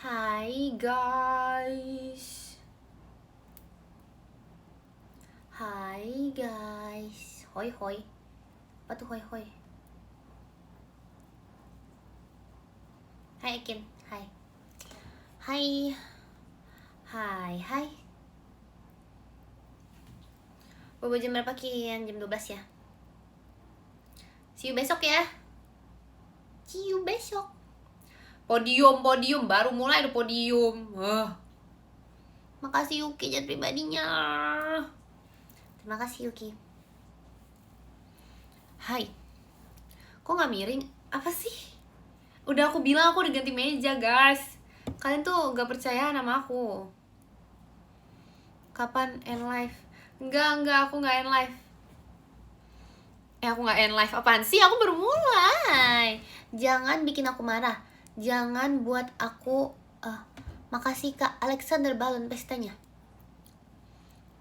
Hai guys. Hai guys. Hoi hoi. Apa tuh hoi hoi? Hai Ekin. Hai. Hai. Hai hai. Bobo jam berapa Kin? Jam 12 ya. See you besok ya. See you besok. Podium baru mulai ada podium. Makasih Yuki chat pribadinya. Terima kasih Yuki. Hai. Kok nggak miring? Apa sih? Udah aku bilang aku udah ganti meja guys. Kalian tuh gak percaya sama aku. Kapan end live? Enggak, aku gak end live. Aku gak end live. Apaan sih? Aku baru mulai. Jangan bikin aku marah. Jangan buat aku makasih Kak Alexander balon pestanya.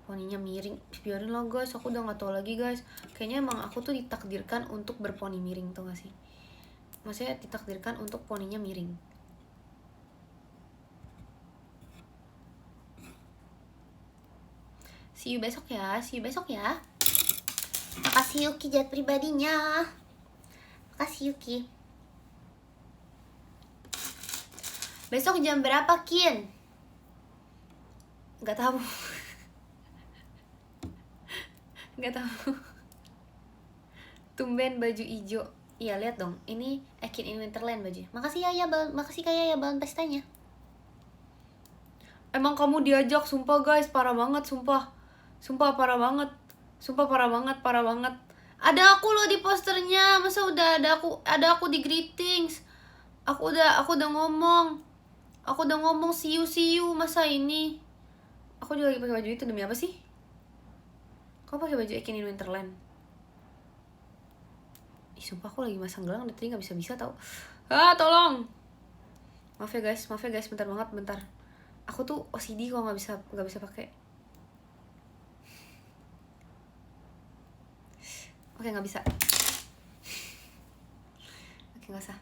Poninya miring. Biarin lah guys, aku udah gak tahu lagi guys. Kayaknya emang aku tuh ditakdirkan untuk berponi miring, tuh gak sih? Maksudnya ditakdirkan untuk poninya miring. See you besok ya. Makasih Yuki chat pribadinya. Makasih Yuki. Besok jam berapa Kin? Gak tahu. Gak tahu. Tumben baju ijo. Iya lihat dong. Ini Ekin in Winterland baju. Makasih Kak Yaya balon pestanya. Emang kamu diajak, sumpah guys, parah banget, sumpah parah banget. Parah banget. Ada aku loh di posternya. Masa udah ada aku di greetings. Aku udah ngomong. See you. Masa ini aku juga lagi pakai baju itu demi apa sih? Kau pakai baju Ekin in Winterland? Ih, sumpah aku lagi masang gelang dan tadi nggak bisa tau. Tolong. Maaf ya guys, bentar. Aku tuh OCD kalau nggak bisa pakai. Oke, nggak bisa. Oke, nggak usah.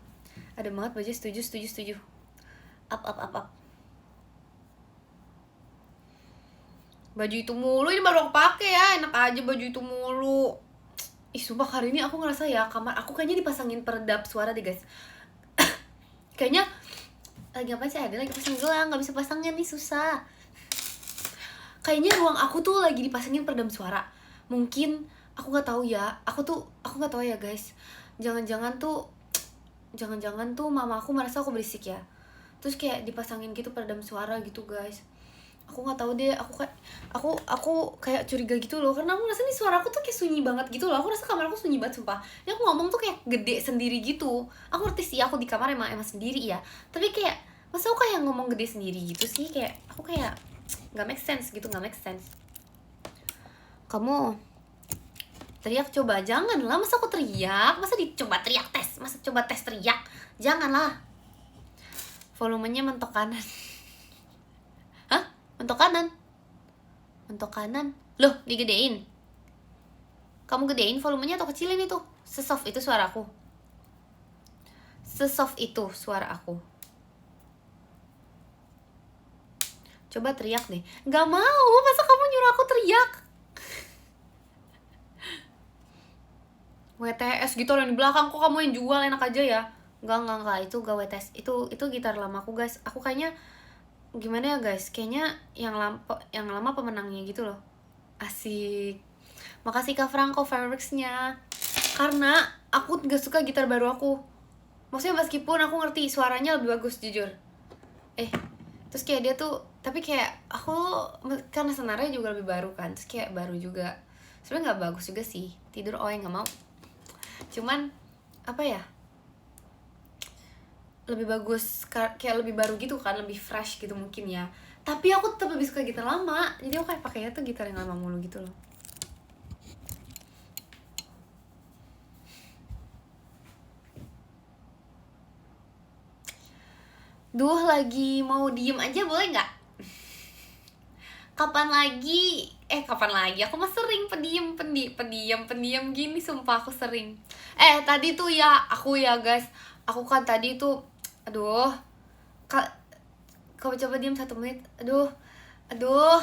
Ada banget baju, setuju. Up. Baju itu mulu, ini baru aku pakai ya. Enak aja baju itu mulu. Ih, sumpah hari ini aku ngerasa ya kamar aku kayaknya dipasangin peredap suara deh guys. Kayaknya lagi apa sih? Ada lagi pasang gelang, nggak bisa pasangnya nih, susah. Kayaknya ruang aku tuh lagi dipasangin peredam suara. Mungkin aku nggak tahu ya. Aku nggak tahu ya guys. Jangan-jangan tuh mama aku merasa aku berisik ya. Terus kayak dipasangin gitu peredam suara gitu guys. Aku nggak tahu deh. Aku kayak curiga gitu loh, karena aku rasa nih suara aku tuh kayak sunyi banget gitu loh. Aku rasa kamar aku sunyi banget sumpah. Ini aku ngomong tuh kayak gede sendiri gitu. Aku ngerti sih aku di kamar emang sendiri ya, tapi kayak masa aku kayak ngomong gede sendiri gitu sih. Kayak aku kayak nggak make sense. Kamu teriak coba, janganlah. Masa aku teriak? Masa dicoba teriak tes? Masa coba tes teriak? Janganlah. Volumenya mentok kanan. Hah? Mentok kanan? Loh, digedein. Kamu gedein volumenya atau kecilin itu? Sesoft itu suara aku. Coba teriak deh. Gak mau, masa kamu nyuruh aku teriak? WTS gitu yang di belakang, kok kamu yang jual, enak aja ya. Enggak, itu gak WTS. Itu gitar lama aku guys. Aku kayaknya gimana ya guys, kayaknya yang lama pemenangnya gitu loh. Asik. Makasih Kak Franco Fireworks-nya. Karena aku gak suka gitar baru aku. Maksudnya meskipun aku ngerti suaranya lebih bagus jujur. Terus kayak dia tuh, tapi kayak aku karena senarnya juga lebih baru kan. Terus kayak baru juga. Sebenarnya nggak bagus juga sih. Tidur yang nggak mau. Cuman apa ya? Lebih bagus kayak lebih baru gitu kan, lebih fresh gitu mungkin ya. Tapi aku tetap lebih suka gitar lama. Jadi aku kayak pakainya tuh gitar yang lama mulu gitu loh. Duh, lagi mau diem aja boleh nggak? Kapan lagi? Aku mah sering pendiam gini, sumpah aku sering. Tadi tuh ya, aku ya guys, aku kan tadi tuh, aduh, Coba diam 1 menit. Aduh,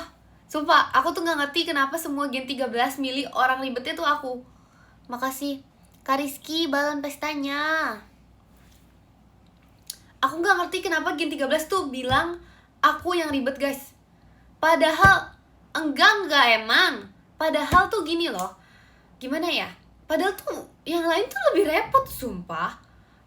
sumpah aku tuh nggak ngerti kenapa semua Gen 13 milih orang ribetnya tuh aku. Makasih Kak Rizky balon pestanya. Aku nggak ngerti kenapa Gen 13 tuh bilang aku yang ribet guys. Padahal enggak emang. Padahal tuh gini loh, gimana ya, padahal tuh yang lain tuh lebih repot sumpah.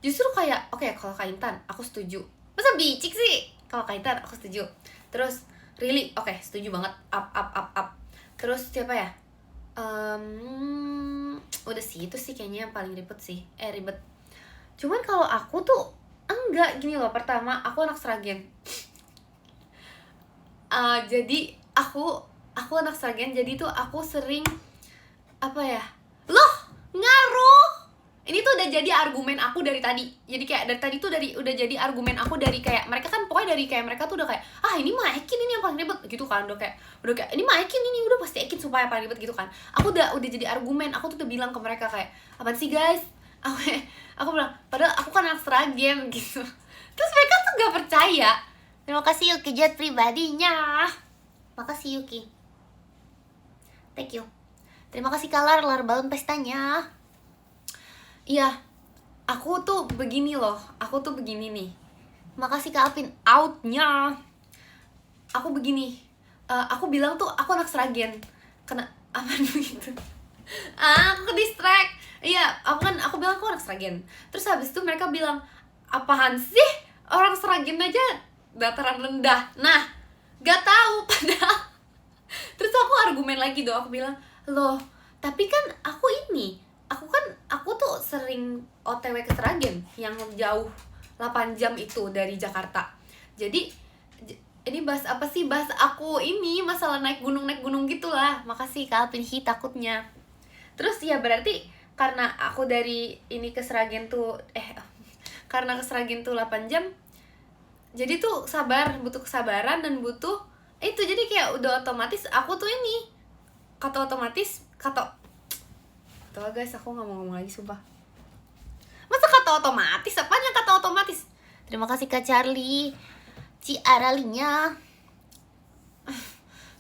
Justru kayak oke, kalau Kak Intan aku setuju. Masa bicik sih? Kalau Kak Intan aku setuju. Terus Really oke, setuju banget. Up. Terus siapa ya? Udah sih, itu sih kayaknya yang paling ribet sih. Ribet. Cuman kalau aku tuh enggak, gini loh. Pertama, aku anak Sragen. Jadi aku anak Sragen, jadi tuh aku sering apa ya? Loh, ngaruh. Ini tuh udah jadi argumen aku dari tadi. Jadi kayak dari tadi tuh udah jadi argumen aku dari kayak mereka kan pokoknya dari kayak mereka tuh udah kayak ini mah Ekin ini yang paling ribet gitu kan. Udah kayak ini mah Ekin ini udah pasti Ekin supaya paling ribet gitu kan. Aku udah jadi argumen. Aku tuh udah bilang ke mereka kayak, "Apaan sih guys?" Aku bilang, "Padahal aku kan anak Sragen" gitu. Terus mereka tuh gak percaya. Terima kasih Yuki Jet pribadinya. Makasih Yuki. Thank you. Terima kasih Kalar balon pestanya. Iya, aku tuh begini loh. Aku tuh begini nih. Makasih Kak Alvin outnya. Aku begini. Aku bilang tuh aku anak Sragen. Kena apa begitu? Aku ke distract. Iya, aku bilang aku anak Sragen. Terus habis itu mereka bilang, "Apaan sih? Orang Sragen aja dataran rendah." Nah, gak tahu padahal. Terus aku argumen lagi dong. Aku bilang, "Loh, tapi kan aku tuh sering OTW ke Sragen yang jauh 8 jam itu dari Jakarta. Jadi ini bahas apa sih? Bahas aku ini masalah naik gunung gitulah." Makasih Kak Alvin takutnya. Terus ya berarti karena aku dari ini ke Sragen tuh karena ke Sragen tuh 8 jam. Jadi tuh butuh kesabaran dan butuh itu. Jadi kayak udah otomatis aku tuh ini Tuh guys, aku gak mau ngomong lagi sumpah. Masa kata otomatis? Apanya kata otomatis? Terima kasih Kak Charlie Ciaralinya.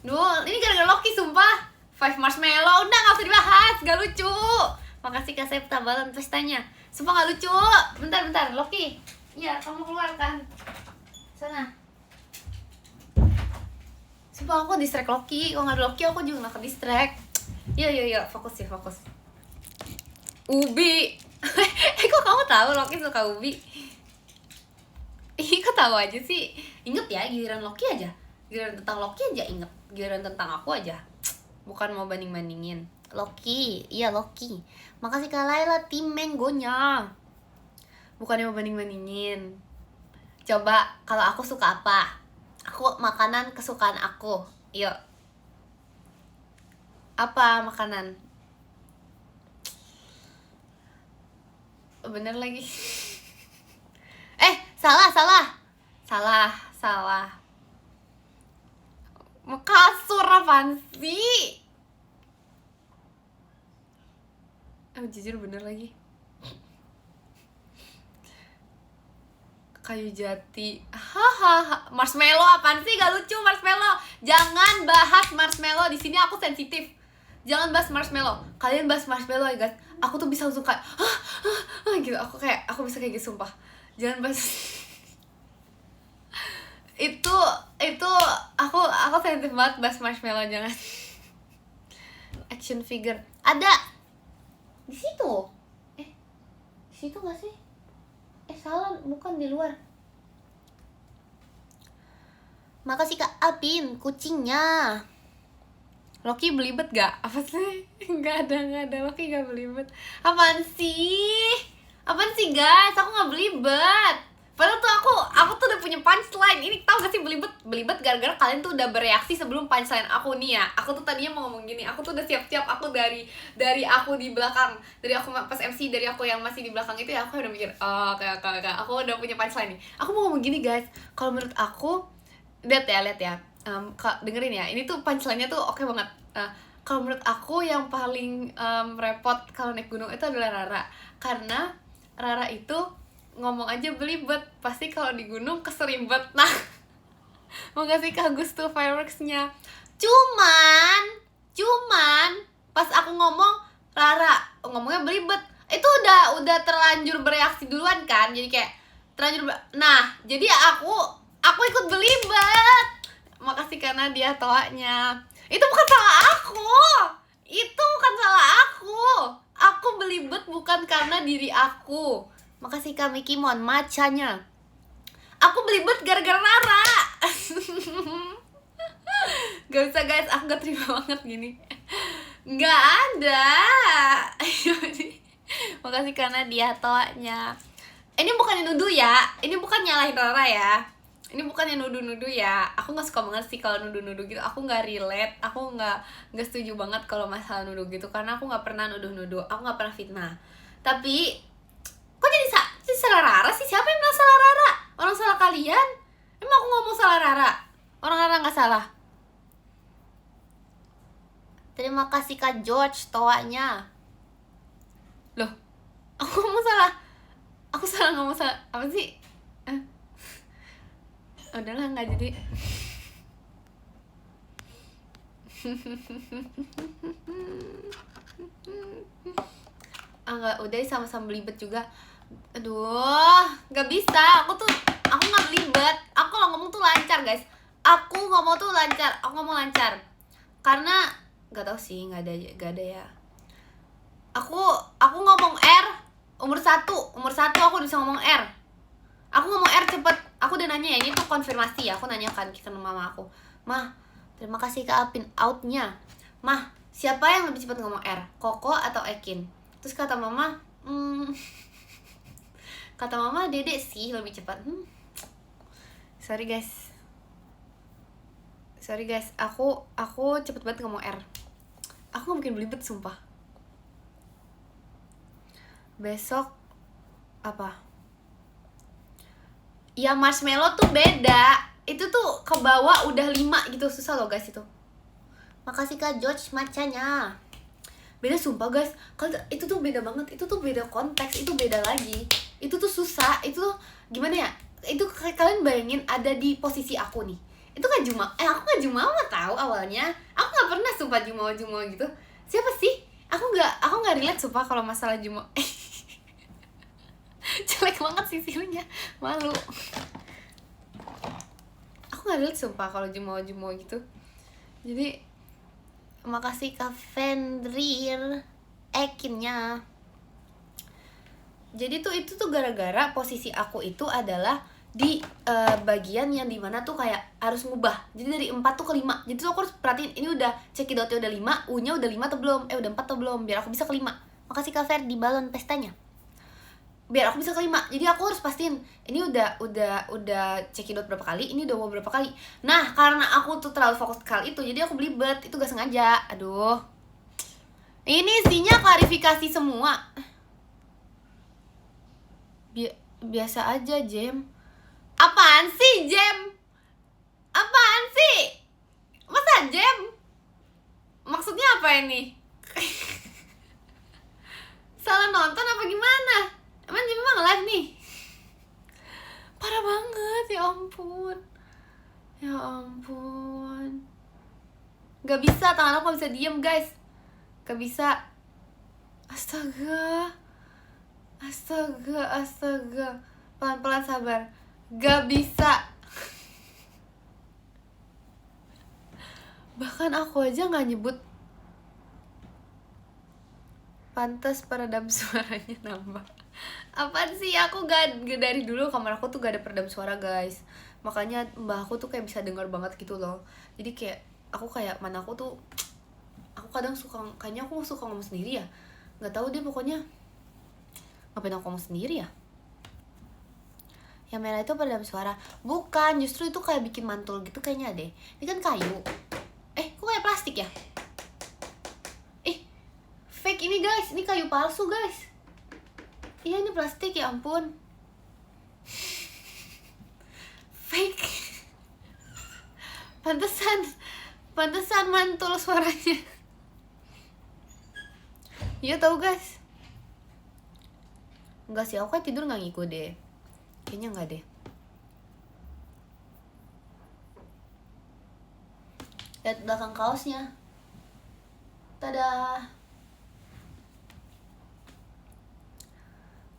Duh, ini gara-gara Loki sumpah. 5 marshmallow, udah gak usah dibahas, gak lucu. Makasih Kak Septa balon pestanya. Sumpah gak lucu. Bentar, Loki. Iya, kamu keluar kan. Sana. Sumpah aku distract Loki. Kalau gak ada Loki aku juga gak ke distract. Iya, fokus. Ubi. Kok kamu tahu Loki suka ubi? Kok tahu aja sih? Ingat ya, giliran Loki aja. Giliran tentang Loki aja inget. Giliran tentang aku aja. Bukan mau banding-bandingin. Loki, iya Loki. Makasih Kak Laila tim Mangonya. Bukannya mau banding-bandingin. Coba kalau aku suka apa? Aku makanan kesukaan aku. Yuk. Apa makanan? Bener lagi. Salah. Kasur apaan sih? Jujur bener lagi. Kayu jati. Hahaha. Marshmallow apaan sih? Gak lucu marshmallow. Jangan bahas marshmallow di sini, aku sensitif. Jangan bahas marshmallow. Kalian bahas marshmallow ya guys. Aku tuh bisa langsung kayak gitu. Aku bisa kayak gitu sumpah. Jangan bahas. itu aku sensitif banget bahas marshmallow, jangan. Action figure ada di situ. Di situ nggak sih? Salah, bukan di luar. Makasih Kak Alvin kucingnya. Loki belibet gak? Apa sih? Gak ada Loki gak belibet. Apaan sih guys? Aku gak belibet. Padahal tuh aku tuh udah punya punchline. Ini tau gak sih belibet gara-gara kalian tuh udah bereaksi sebelum punchline aku nih ya. Aku tuh tadinya mau ngomong gini. Aku tuh udah siap-siap. Aku dari aku di belakang. Dari aku pas MC, dari aku yang masih di belakang itu ya, aku udah mikir, kayak aku udah punya punchline nih. Aku mau ngomong gini guys. Kalau menurut aku, lihat ya. Dengerin ya. Ini tuh punchline-nya tuh oke banget. Kalau menurut aku yang paling repot kalau naik gunung itu adalah Rara. Karena Rara itu ngomong aja belibet, pasti kalau di gunung keseribet. Nah, Makasih Kak Agus tuh fireworksnya. Cuman pas aku ngomong Rara ngomongnya belibet. Itu udah terlanjur bereaksi duluan kan. Jadi kayak nah, jadi aku ikut belibet. Makasih karena dia toanya. Itu bukan salah aku. Itu bukan salah aku. Aku belibet bukan karena diri aku. Makasih Kak Mikimon macanya. Aku belibet gara-gara Rara. Gak bisa guys, aku gak terima banget gini. Gak ada. Makasih karena dia toanya. Ini bukannya nuduh ya. Ini bukan nyalahin Rara ya. Ini bukannya nuduh-nuduh ya. Aku gak suka banget sih kalau nuduh-nuduh gitu. Aku gak relate. Aku gak setuju banget kalau masalah nuduh gitu. Karena aku gak pernah nuduh-nuduh. Aku gak pernah fitnah. Tapi kok jadi salah Rara sih? Siapa yang bilang salah Rara? Orang salah kalian? Emang aku ngomong salah Rara? Orang Rara gak salah. Terima kasih Kak George toanya. Loh, aku ngomong salah. Aku salah ngomong salah. Apa sih? Udahlah, gak jadi. Enggak, udah sama-sama belibet juga. Aduh, gak bisa. Aku gak belibet. Aku kalau ngomong tuh lancar guys. Aku ngomong lancar. Karena gak tau sih, gak ada ya. Aku ngomong R umur 1 aku udah bisa ngomong R. Aku ngomong R cepet. Aku udah nanya ya, ini tuh konfirmasi ya. Aku nanyakan ke mama aku, Mah, terima kasih Kak Alpin outnya. Mah, siapa yang lebih cepat ngomong R, Koko atau Ekin? Terus kata mama, kata mama Dede sih lebih cepat. Sorry guys, aku cepet banget ngomong R. Aku gak mungkin belibet sumpah. Besok apa? Ya marshmallow tuh beda. Itu tuh ke bawah udah 5 gitu. Susah loh guys itu. Makasih Kak George macanya. Beda sumpah guys. Itu tuh beda banget. Itu tuh beda konteks. Itu beda lagi. Itu tuh susah. Itu tuh gimana ya? Itu kalian bayangin ada di posisi aku nih. Itu kan aku kan jumawa tahu awalnya. Aku gak pernah sumpah jumawa gitu. Siapa sih? Aku gak relate sumpah kalau masalah jumawa. Jelek banget sih feelingnya, malu. Aku gak relate sumpah kalau jumawa gitu. Jadi makasih Kak Vendrir Ekinnya. Jadi tuh itu tuh gara-gara posisi aku itu adalah di bagian yang dimana tuh kayak harus ngubah. Jadi dari 4 tuh ke 5. Jadi tuh aku harus perhatiin ini udah cekidotnya udah 5, U-nya udah 5 atau belum? Udah 4 atau belum? Biar aku bisa ke 5. Makasih Kak Fer di balon pestanya. Biar aku bisa ke 5. Jadi aku harus pastiin ini udah cekidot berapa kali, ini udah mau berapa kali. Nah, karena aku tuh terlalu fokus ke hal itu, jadi aku belibet. Itu gak sengaja. Aduh. Ini isinya klarifikasi semua. Biasa aja, Jem. Apaan sih, Jem? Apaan sih? Masa Jem? Maksudnya apa ini? Salah nonton apa gimana? Emang Jem emang live nih? Parah banget, ya ampun. Ya ampun. Gak bisa, tangan aku gak bisa diem guys. Gak bisa. Astaga. Pelan-pelan sabar. Gak bisa. Bahkan aku aja gak nyebut. Pantes peredam suaranya nambah. Apaan sih, aku gak dari dulu kamar aku tuh gak ada peredam suara guys. Makanya mbak aku tuh kayak bisa dengar banget gitu loh. Jadi kayak aku kayak mana aku tuh, aku kadang kayaknya aku suka ngomong sendiri ya. Gak tahu deh pokoknya. Ngapain aku ngomong sendiri ya? Yang merah itu peredam suara. Bukan, justru itu kayak bikin mantul gitu kayaknya deh. Ini kan kayu. Kok kayak plastik ya? Fake ini guys, ini kayu palsu guys. Iya ini plastik, ya ampun. Fake. Pantesan mantul suaranya. Iya tahu guys. Enggak sih, aku kan tidur gak ngikut deh. Kayaknya enggak deh. Lihat belakang kaosnya. Tada.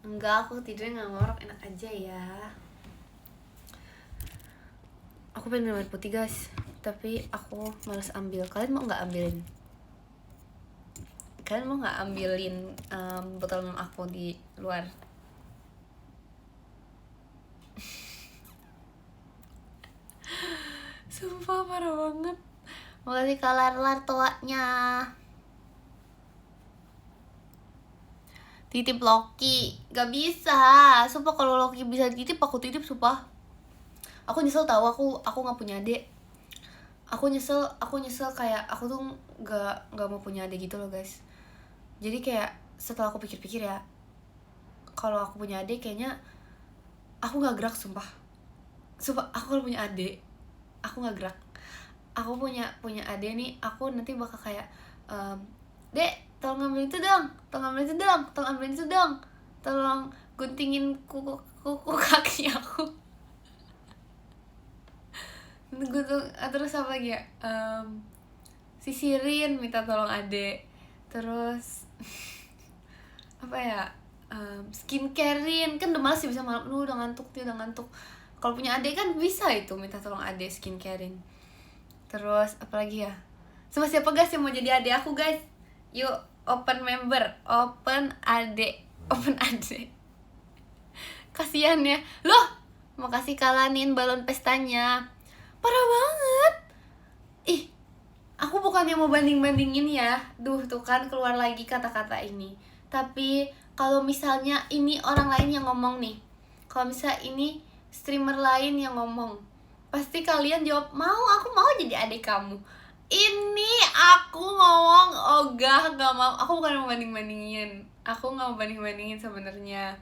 Enggak, aku tidurnya nggak ngorok, enak aja ya. Aku pengen minum air putih guys, tapi aku malas ambil. Kalian mau nggak ambilin? Kalian mau nggak ambilin botol minum aku di luar? Sumpah parah banget. Makasih kalar-lar toanya. Titip Loki, gak bisa. Sumpah kalau Loki bisa titip, aku titip sumpah. Aku nyesel tahu aku nggak punya adik. Aku nyesel kayak aku tuh nggak mau punya adik gitu loh guys. Jadi kayak setelah aku pikir-pikir ya, kalau aku punya adik kayaknya aku nggak gerak sumpah. Aku kalau punya adik aku nggak gerak. Aku punya adik nih, aku nanti bakal kayak Dek, tolong ngambil itu dong, tolong ambil itu dong, tolong ambil itu dong, tolong guntingin kuku kaki aku. Terus apa lagi ya, sisirin, minta tolong adek. Terus apa ya, skincarein. Kan udah males sih bisa malam, udah ngantuk. Kalau punya adek kan bisa itu minta tolong adek skincarein. Terus apa lagi ya, sama siapa guys yang mau jadi adek aku guys? Yuk open member, open adek. Kasian ya loh, makasih kalanin balon pestanya. Parah banget. Ih, aku bukannya mau banding-bandingin ya. Duh, tuh kan keluar lagi kata-kata ini. Tapi kalau misalnya ini orang lain yang ngomong nih, kalau misalnya ini streamer lain yang ngomong, pasti kalian jawab, aku mau jadi adik kamu. Ini aku ngomong ogah, gak mau. Aku bukan mau banding-bandingin. Aku gak mau banding-bandingin sebenarnya.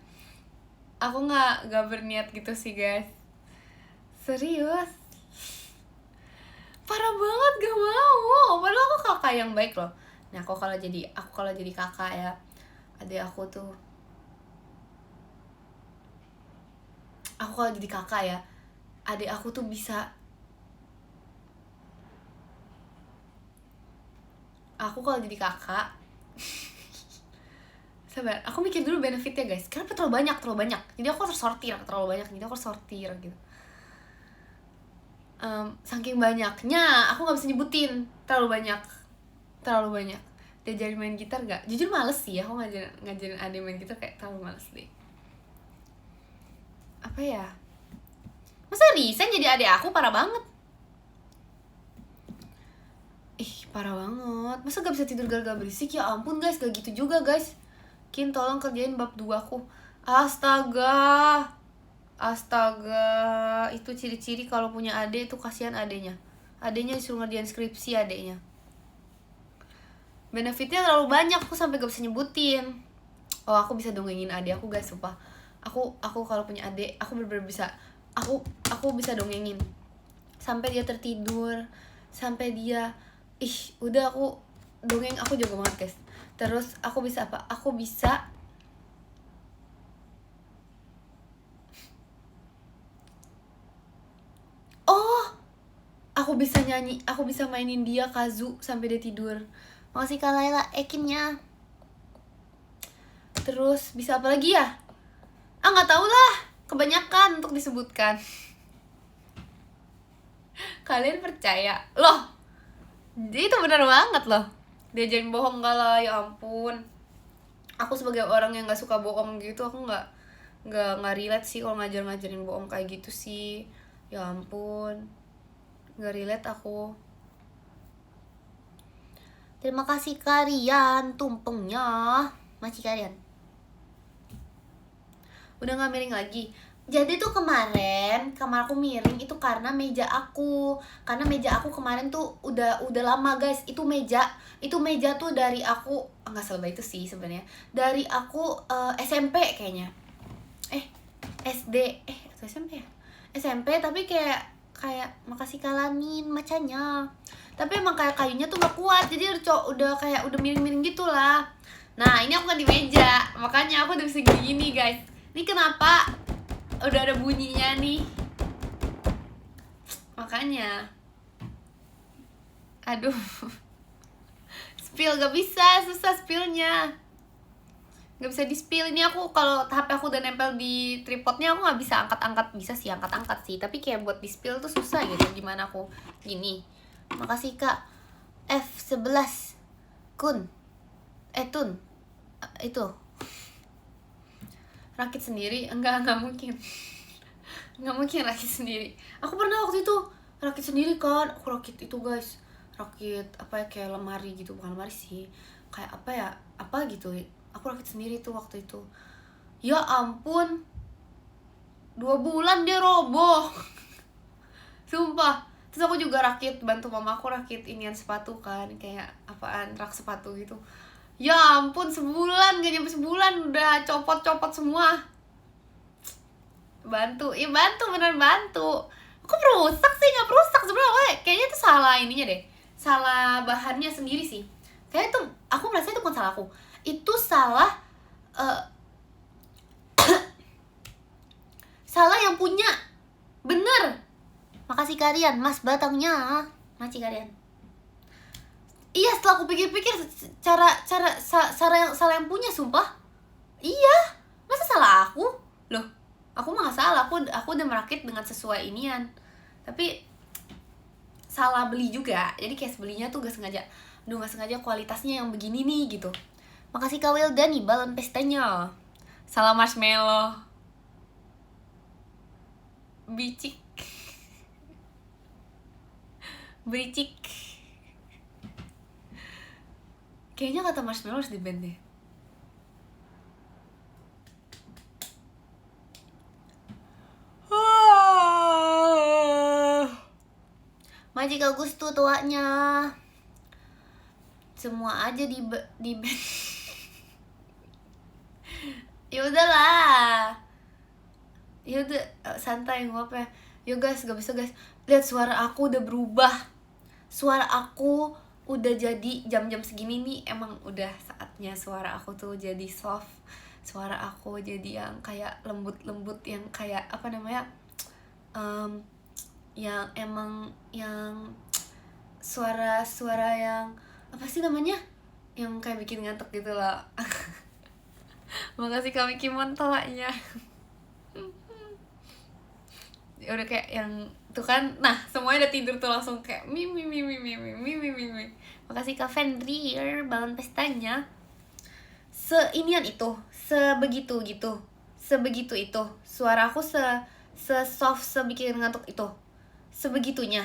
Aku gak berniat gitu sih guys. Serius, parah banget, gak mau. Padahal aku kakak yang baik loh. Nah, aku kalau jadi kakak ya, adik aku tuh, aku kalau jadi kakak ya, adik aku tuh bisa, aku kalau jadi kakak sabar, aku mikir dulu benefitnya guys. Kenapa terlalu banyak, jadi aku harus sortir. Gitu. Saking banyaknya aku nggak bisa nyebutin. Terlalu banyak. Diajarin main gitar nggak? Jujur males sih ya, aku ngajarin adik main gitar, kayak terlalu males deh. Apa ya, masa resign jadi adik aku? Parah banget. Parah banget. Masa gak bisa tidur gara-gara berisik? Ya ampun guys, gak gitu juga guys. Kin, tolong kerjain bab 2 aku. Astaga, itu ciri-ciri kalau punya adik tuh. Kasihan adeknya disuruh ngerjain skripsi adeknya. Benefitnya terlalu banyak, aku sampai gak bisa nyebutin. Oh, aku bisa dongengin adik aku guys, sumpah. Aku kalau punya adik, aku bener-bener bisa. Aku bisa dongengin sampai dia tertidur, sampai dia udah, aku dongeng, aku jago banget guys. Terus aku bisa apa? Aku bisa aku bisa nyanyi, aku bisa mainin dia Kazu sampai dia tidur. Makasih Kak Laila ekinnya. Terus bisa apa lagi ya? Nggak tahu lah, kebanyakan untuk disebutkan. Kalian percaya loh, itu benar banget loh. Diajarin bohong gak lah, ya ampun. Aku sebagai orang yang nggak suka bohong gitu, aku nggak relate sih kalau ngajarin bohong kayak gitu sih. Ya ampun, nggak relate aku. Terima kasih kalian tumpengnya. Masih kalian udah nggak miring lagi. Jadi tuh kemarin kamar aku miring itu karena meja aku. Karena meja aku kemarin tuh udah lama guys. Itu meja tuh dari aku nggak selebay itu sih sebenarnya. Dari aku SMP kayaknya. SD atau SMP ya? SMP, tapi kayak makasih kalanin macanya. Tapi emang kayak kayunya tuh nggak kuat, jadi udah kayak udah miring-miring gitulah. Nah, ini aku kan di meja, makanya aku udah bisa gini guys. Ini kenapa udah ada bunyinya nih, makanya Aduh. Spill gak bisa, susah spillnya. Gak bisa di spill. Ini aku kalau HP aku udah nempel di tripodnya, aku gak bisa angkat-angkat. Bisa sih angkat-angkat sih, tapi kayak buat di spill tuh susah gitu. Gimana aku gini. Makasih Kak F11 Kun Tun. Itu rakit sendiri? Enggak mungkin. Enggak mungkin rakit sendiri. Aku pernah waktu itu rakit sendiri kan. Aku rakit itu guys, rakit apa ya, kayak lemari gitu. Bukan lemari sih, kayak apa ya, apa gitu. Aku rakit sendiri tuh waktu itu. Ya ampun, 2 bulan dia roboh. Sumpah. Terus aku juga rakit, bantu mama aku rakit inian sepatu kan, kayak apaan, rak sepatu gitu. Ya ampun, sebulan, gak nyampe sebulan udah copot-copot semua. Bantu, ya bantu, beneran bantu. Aku perusak sih, gak perusak sebenarnya. Kayaknya itu salah ininya deh, salah bahannya sendiri sih. Kayaknya tuh, aku merasa itu bukan salah aku. Itu salah salah yang punya. Bener. Makasih kalian, mas batangnya. Makasih kalian. Iya, setelah aku pikir-pikir, salah yang punya, sumpah. Iya, masa salah aku? Loh, aku mah gak salah, aku udah merakit dengan sesuai inian. Tapi salah beli juga, jadi kayak belinya tuh gak sengaja. Aduh, gak sengaja kualitasnya yang begini nih gitu. Makasih Kak Wildani, balon pestanya. Salah marshmallow. Bicik. Bericik. Kayaknya kata marshmallow harus di-ban deh. Majik Gusto tuanya. Semua aja di ban. Ya udahlah. Ya udah, santai ngapa ya. Yo guys, gak bisa guys. Lihat suara aku udah berubah. Suara aku udah jadi jam-jam segini nih, emang udah saatnya suara aku tuh jadi soft. Suara aku jadi yang kayak lembut-lembut, yang kayak apa namanya, yang emang yang suara yang apa sih namanya, yang kayak bikin ngantuk gitu loh. Makasih kami Kimon tawanya. Udah kayak yang tuh kan, nah semuanya udah tidur tuh langsung kayak mi. Makasih Kak Fendrier, balon pestanya. Seinian itu, sebegitu itu suara aku, soft, sebikin ngantuk itu, sebegitunya,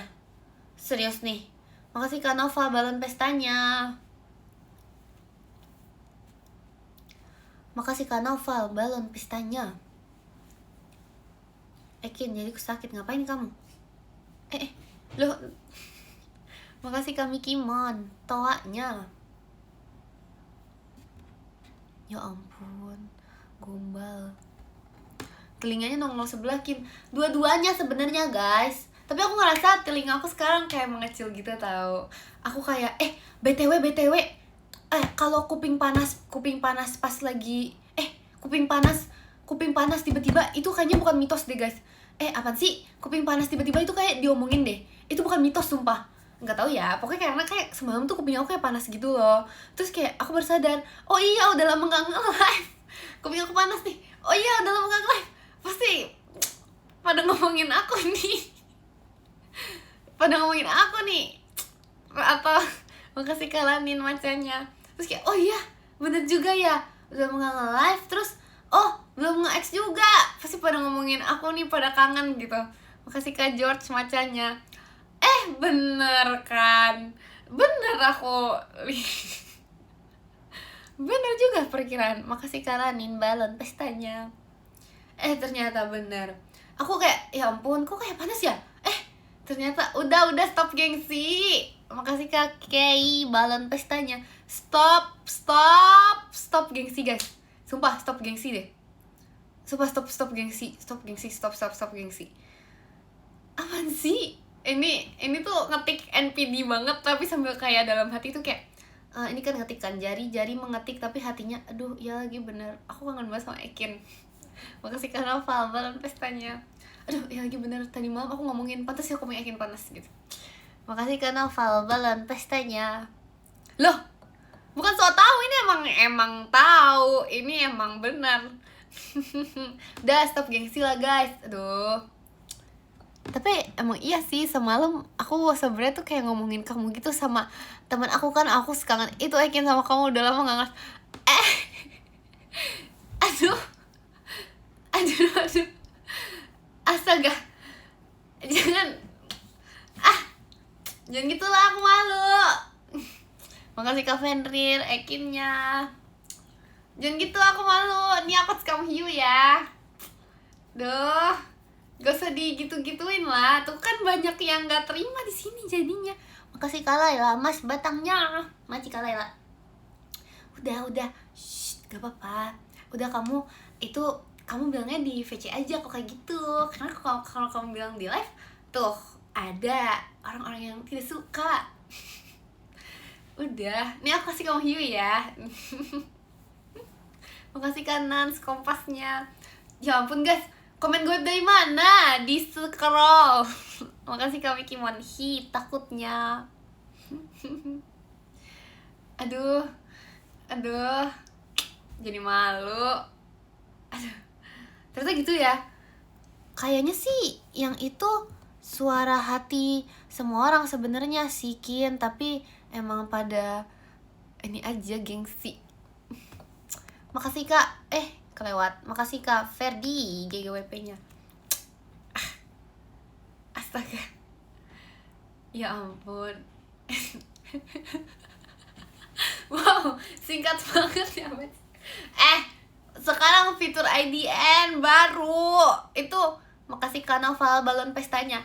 serius nih. Makasih Kak Nova, balon pestanya. Makasih Kak Nova, balon pestanya. Ekin, jadi sakit, ngapain kamu? Loh. Makasih Kak Mikimon, toanya. Ya ampun, gombal. Telinganya nongol sebelah Kin. Dua-duanya sebenarnya guys. Tapi aku ngerasa telinga aku sekarang kayak mengecil gitu tau. Aku kayak BTW kalau kuping panas pas lagi kuping panas tiba-tiba, itu kayaknya bukan mitos deh guys. Apaan sih? Kuping panas tiba-tiba itu kayak diomongin deh. Itu bukan mitos sumpah. Nggak tahu ya, pokoknya karena kayak semalam tuh kuping aku kayak panas gitu loh. Terus kayak aku baru sadar, oh iya udah lama nggak nge-live. Kuping aku panas nih. Oh iya udah lama nggak nge-live. Pasti pada ngomongin aku nih. Atau makasih kalanin macanya. Terus kayak oh iya bener juga ya, udah lama nggak nge-live. Terus oh belum nge-X juga. Pasti pada ngomongin aku nih, pada kangen gitu. Makasih Kak George macanya. Bener kan? Bener aku. Bener juga perkiraan. Makasih Kalanin, balon pestanya. Ternyata bener. Aku kayak ya ampun, kok kayak panas ya? Ternyata udah stop gengsi. Makasih Kak Kei, balon pestanya. Stop gengsi guys. Sumpah stop gengsi deh. Sumpah stop gengsi. Stop gengsi. Apaan sih? Ini tuh ngetik NPD banget, tapi sambil kayak dalam hati tuh kayak ini kan ngetikan jari mengetik tapi hatinya aduh ya lagi bener, aku kangen banget sama Ekin. Makasih karena balon pestanya. Aduh ya lagi bener, tadi malam aku ngomongin pantas ya, aku ngomongin Ekin panas gitu. Makasih Kak Noval balon pestanya. Loh, bukan so tahu, ini emang tahu, ini emang benar. Udah stop gengsi lah guys, aduh. Tapi emang iya sih, semalam aku sebenarnya tuh kayak ngomongin kamu gitu sama teman aku kan, aku sekangen itu Ekin sama kamu, udah lama gak ngas. Aduh, aduh, astaga, jangan gitulah, aku malu. Makasih Kak Fenrir, Ekinnya. Jangan gitu, aku malu. Ini aku kamu hiu ya. Duh, gak usah digitu-gituin lah. Tuh kan banyak yang gak terima di sini jadinya. Makasih Kak Laila, Mas batangnya. Makasih Kak Laila. Udah. Shh, gak apa-apa. Udah, kamu itu kamu bilangnya di VC aja kok kayak gitu. Karena kalau kamu bilang di live, tuh ada orang-orang yang tidak suka. Udah, nih aku kasih kamu hiu ya. Makasih kanan kompasnya. Ya ampun guys, komen gue dari mana? Di scroll. Makasih kami Kimon Hi, takutnya. Aduh, jadi malu. Aduh, ternyata gitu ya. Kayaknya sih yang itu suara hati semua orang sebenarnya sih Kin, tapi emang pada ini aja gengsi. Makasih Kak, kelewat. Makasih Kak Ferdi GGWP-nya. Astaga. Ya ampun. Wow, singkat banget ya mas. Sekarang fitur IDN baru. Itu makasih Kak Noval balon pestanya.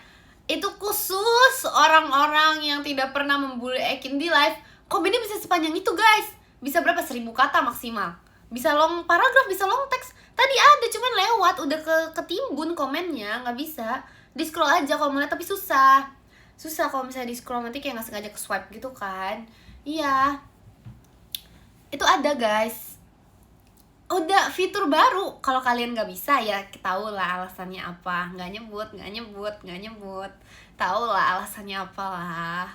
Itu khusus orang-orang yang tidak pernah membuli Ekin di live. Komennya bisa sepanjang itu guys. Bisa berapa? 1000 kata maksimal. Bisa long paragraf, bisa long teks. Tadi ada, cuman lewat, udah ketimbun komennya, nggak bisa. Di scroll aja kalau mau lihat, tapi susah kalau misalnya di scroll, nanti kayak nggak sengaja ke swipe gitu kan. Iya, itu ada guys. Udah fitur baru. Kalau kalian nggak bisa ya tahu lah alasannya apa. Nggak nyebut. Tahu lah alasannya apa lah.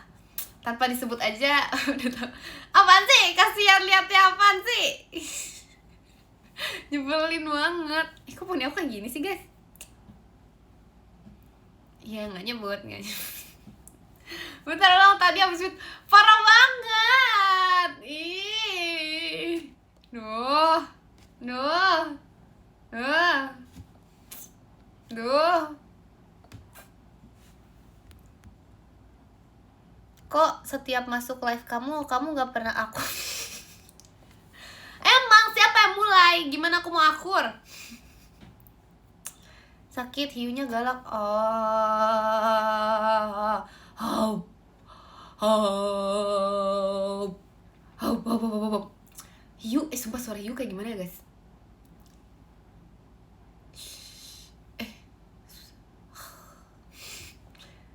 Tanpa disebut aja udah tahu. Apaan sih? Kasihan liatnya, apaan sih? Nyebelin banget. Kok punya aku kayak gini sih guys? Ya nggak nyebut. Bentar dong, tadi habis parah banget. Ih. Duh. Kok setiap masuk live kamu gak pernah akur? Emang siapa yang mulai? Gimana aku mau akur? Sakit, hiunya galak. Hiu, sumpah suara hiu kayak gimana ya guys?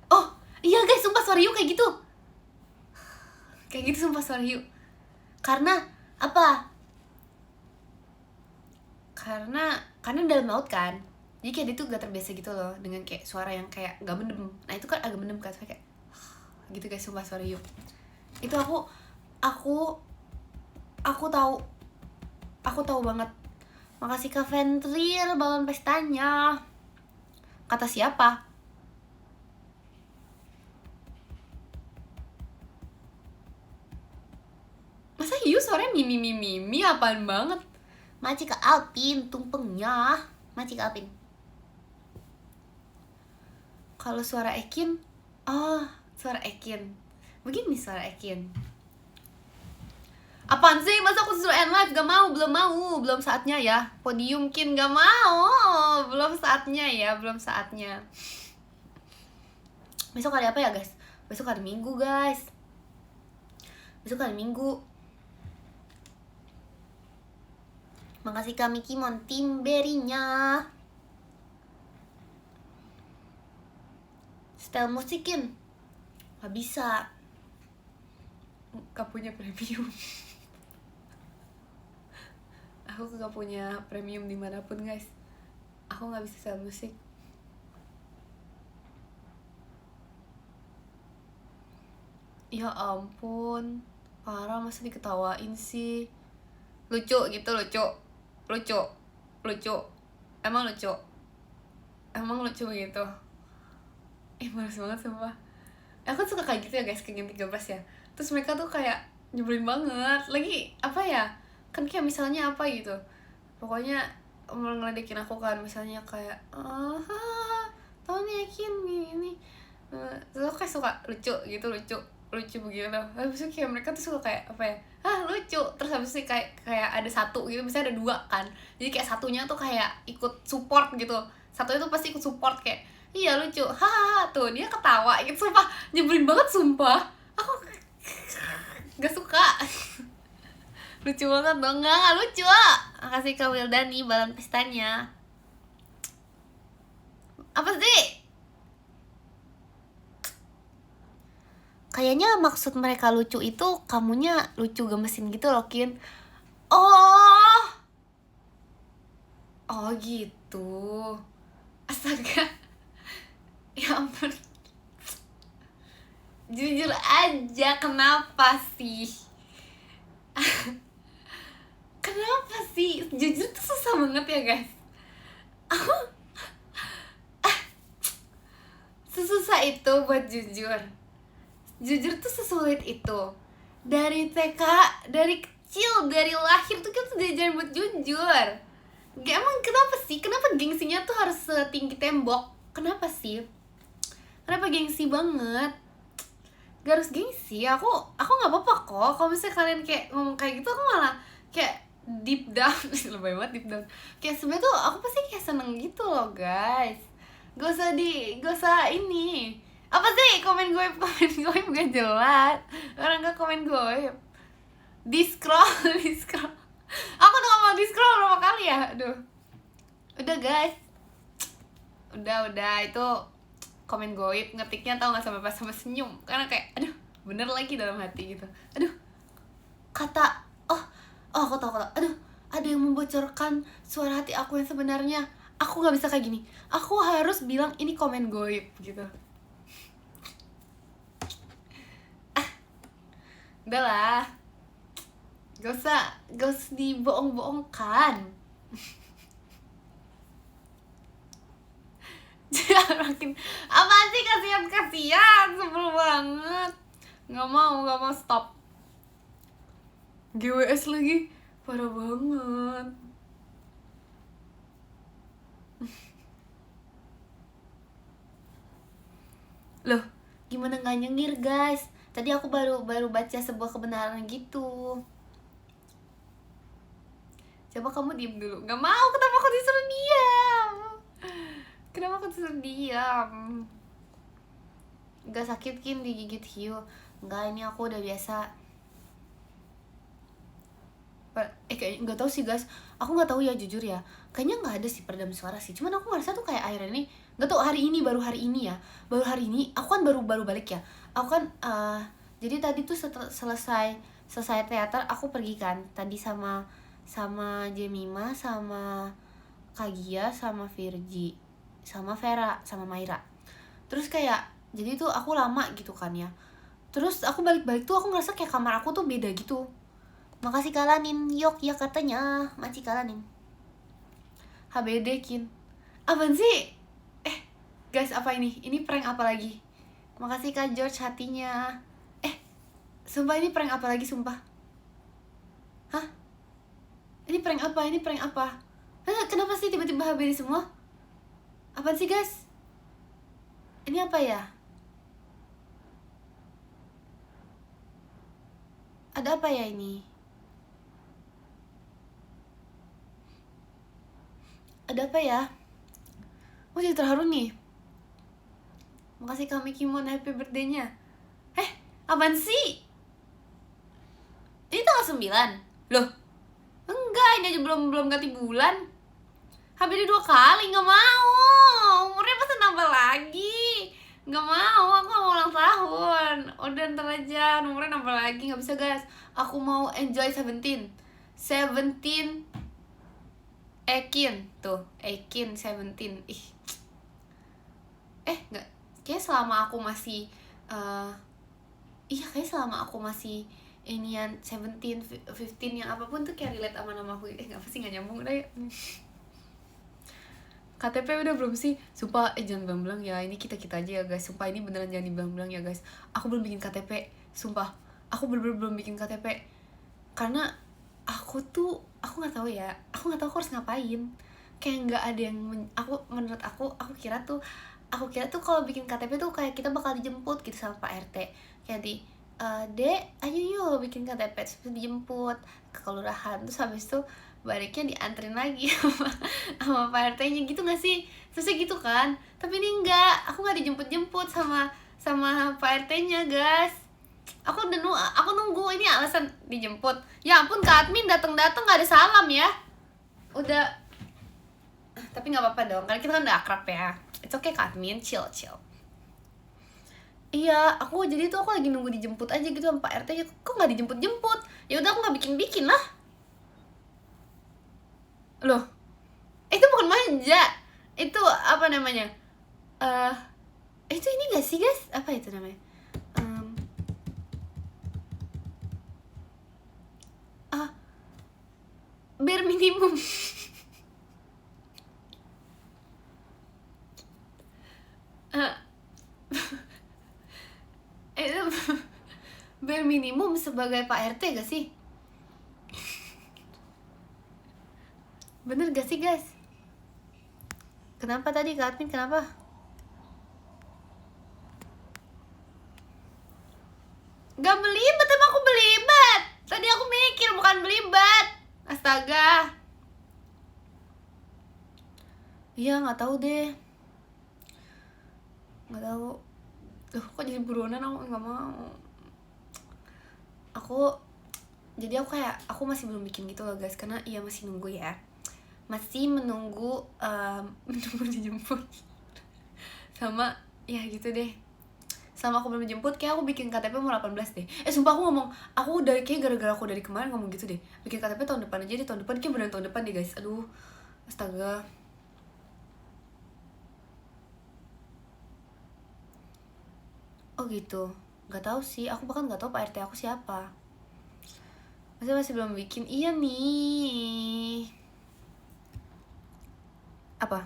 Oh iya guys, sumpah suara hiu kayak gitu. Kayak gitu sumpah suara hiu. Karena apa? Karena dalam laut kan, jadi kayak dia tuh gak terbiasa gitu loh dengan kayak suara yang kayak gak mendem. Nah itu kan agak mendem kan, kayak gitu guys, sumpah suara hiu. Itu aku tahu banget. Makasih Kak Ventrir balon pestanya. Kata siapa? Masa hiu suaranya mimi apaan banget? Maci Kak Alpin tumpengnya. Maci Kak Alpin. Kalau suara Ekin, suara Ekin begini, suara Ekin. Apaan sih? Masa aku suruh end live? Gak mau, belum saatnya ya. Podium Kin, gak mau. Belum saatnya. Besok hari apa ya guys? Besok hari Minggu guys. Makasih kami Kimon Timberinya. Style musikin gak bisa, gak punya premium. Aku gak punya premium dimanapun guys. Aku gak bisa style musik. Ya ampun, parah, masa diketawain sih. Lucu gitu, lucu. Lucu. Lucu. Emang lucu. Emang lucu begitu. Males banget sumpah. Aku suka kayak gitu ya guys, kayak Gen 13 ya. Terus mereka tuh kayak nyebelin banget. Lagi apa ya? Kan kayak misalnya apa gitu. Pokoknya mau ngeledekin aku kan, misalnya kayak tau nih yakin gini. Terus aku kayak suka lucu gitu, lucu begitu. Habis itu kayak mereka tuh suka kayak apa ya? Lucu. Terus habis itu kayak ada satu gitu, misalnya ada dua kan. Jadi kayak satunya tuh kayak ikut support gitu. Satu itu pasti ikut support kayak iya lucu, hahaha, tuh dia ketawa gitu, sumpah nyebelin banget sumpah. Aku gak suka. Lucu banget dong, nggak lucu. Makasih Kak Wildani balon pestanya. Apa sih? Kayaknya maksud mereka lucu itu kamunya lucu gemesin gitu loh, Kin. Oh, oh gitu. Astaga. Ya ampun. Jujur aja, kenapa sih? Kenapa sih? Jujur tuh susah banget ya guys. Sesusah itu buat jujur. Jujur tuh sesulit itu. Dari TK, dari kecil, dari lahir tuh kita diajarin buat jujur. Emang kenapa sih? Kenapa gengsinya tuh harus setinggi tembok? Kenapa sih? Kenapa gengsi banget? Gak harus gengsi. Aku nggak apa-apa kok. Kalau misalnya kalian kayak ngomong kayak gitu, aku malah kayak deep down, lebay banget deep down. Kayak sebenarnya tuh aku pasti kayak seneng gitu loh guys. Gak usah ini. Apa sih komen gue gak jelas. Orang gak komen gue. Di scroll, di scroll. Aku tuh gak mau di scroll berapa kali ya. Aduh. Udah guys. Udah itu komen goib, ngetiknya tau gak sampai pas sama senyum. Karena kayak aduh, bener lagi dalam hati gitu. Aduh. Kata aku tau. Aduh, ada yang membocorkan suara hati aku yang sebenarnya. Aku gak bisa kayak gini. Aku harus bilang ini komen goib gitu. Udah lah, gak usah dibohong-bohongkan. Makin apaan sih, kasihan sebel banget. Gak mau stop. GWS lagi, parah banget. Loh, gimana gak nyengir guys? Tadi aku baru baca sebuah kebenaran gitu. Coba kamu diem dulu. Gak mau, kenapa aku disuruh diam? Kenapa aku disuruh diam? Gak sakit Kin digigit hiu? Enggak, ini aku udah biasa. Kayaknya nggak tahu sih guys. Aku nggak tahu ya jujur ya. Kayaknya nggak ada sih peredam suara sih. Cuman aku ngerasa tuh kayak akhirnya ini nggak tahu baru hari ini ya. Baru hari ini aku kan baru balik ya. Aku kan jadi tadi tuh selesai teater aku pergi kan. Tadi sama Jemima, sama Kagia, sama Virgi, sama Vera, sama Maira. Terus kayak jadi tuh aku lama gitu kan ya. Terus aku balik tuh aku ngerasa kayak kamar aku tuh beda gitu. Makasih Kalanin, yok ya katanya, makasih Kalanin. HBD Kin. Apaan sih? Guys, apa ini? Ini prank apa lagi? Makasih Kak George hatinya. Sumpah ini prank apa lagi sumpah? Hah? Ini prank apa? Kenapa sih tiba-tiba HBD semua? Apaan sih guys? Ini apa ya? Ada apa ya ini? Ada apa ya? Oh, jadi terharu nih. Makasih kami Kimon, happy birthday-nya. Apaan sih? Ini tanggal 9? Loh? Enggak, ini aja belum ganti bulan. HBD 2 kali, gak mau. Umurnya pasti nambah lagi. Gak mau, aku gak mau ulang tahun. Udah ntar aja, umurnya nambah lagi. Gak bisa guys, aku mau enjoy 17 Ekin, tuh, Ekin 17. Enggak, kayaknya selama aku masih iya kayak selama aku masih inian 17, 15 yang apapun tuh kayak relate sama nama aku. Nggak pasti nggak nyambung udah ya. KTP udah belum sih? Sumpah, jangan bilang-bilang ya, ini kita-kita aja ya guys. Sumpah ini beneran jangan dibilang-bilang ya guys. Aku belum bikin KTP, sumpah. Aku bener-bener belum bikin KTP. Karena aku nggak tahu ya. Aku nggak tahu aku harus ngapain. Kayak nggak ada yang menurut aku kira tuh kalau bikin KTP tuh kayak kita bakal dijemput gitu sama Pak RT. Kayak Dek, ayo yuk bikin KTP, terus dijemput ke kelurahan, terus habis itu baliknya diantrin lagi sama Pak RT-nya gitu gak sih? Terusnya gitu kan? Tapi ini enggak, aku gak dijemput-jemput sama Pak RT-nya guys. Aku nunggu, ini alasan dijemput. Ya ampun, Kak admin datang-datang gak ada salam ya. Udah, tapi gak apa-apa dong, karena kita kan udah akrab ya. It's okay Kak admin, chill. Iya, aku jadi tuh aku lagi nunggu dijemput aja gitu sama Pak RT-nya. Kok nggak dijemput-jemput? Ya udah aku nggak bikin lah. Loh, itu bukan manja. Itu apa namanya? Itu ini nggak sih guys? Apa itu namanya? Bare minimum. Itu bare minimum sebagai Pak RT gak sih? Bener gak sih guys? Kenapa tadi Kak admin, kenapa? Gak belibet, emang aku belibet. Tadi aku mikir bukan belibet. Astaga. Iya gak tahu deh. Gak tahu. Tuh kok jadi buronan, aku gak mau. Jadi aku masih belum bikin gitu loh guys, karena iya masih nunggu ya. Masih menunggu dijemput. Sama ya gitu deh. Sama aku belum dijemput, kayak aku bikin KTP mau 18 deh. Sumpah aku ngomong, aku udah kayak gara-gara aku dari kemarin ngomong gitu deh. Bikin KTP tahun depan aja deh, tahun depan kayak beneran tahun depan deh guys. Aduh, astaga. Oh gitu, nggak tahu sih. Aku bahkan nggak tahu Pak RT aku siapa. Masih belum bikin. Iya nih. Apa?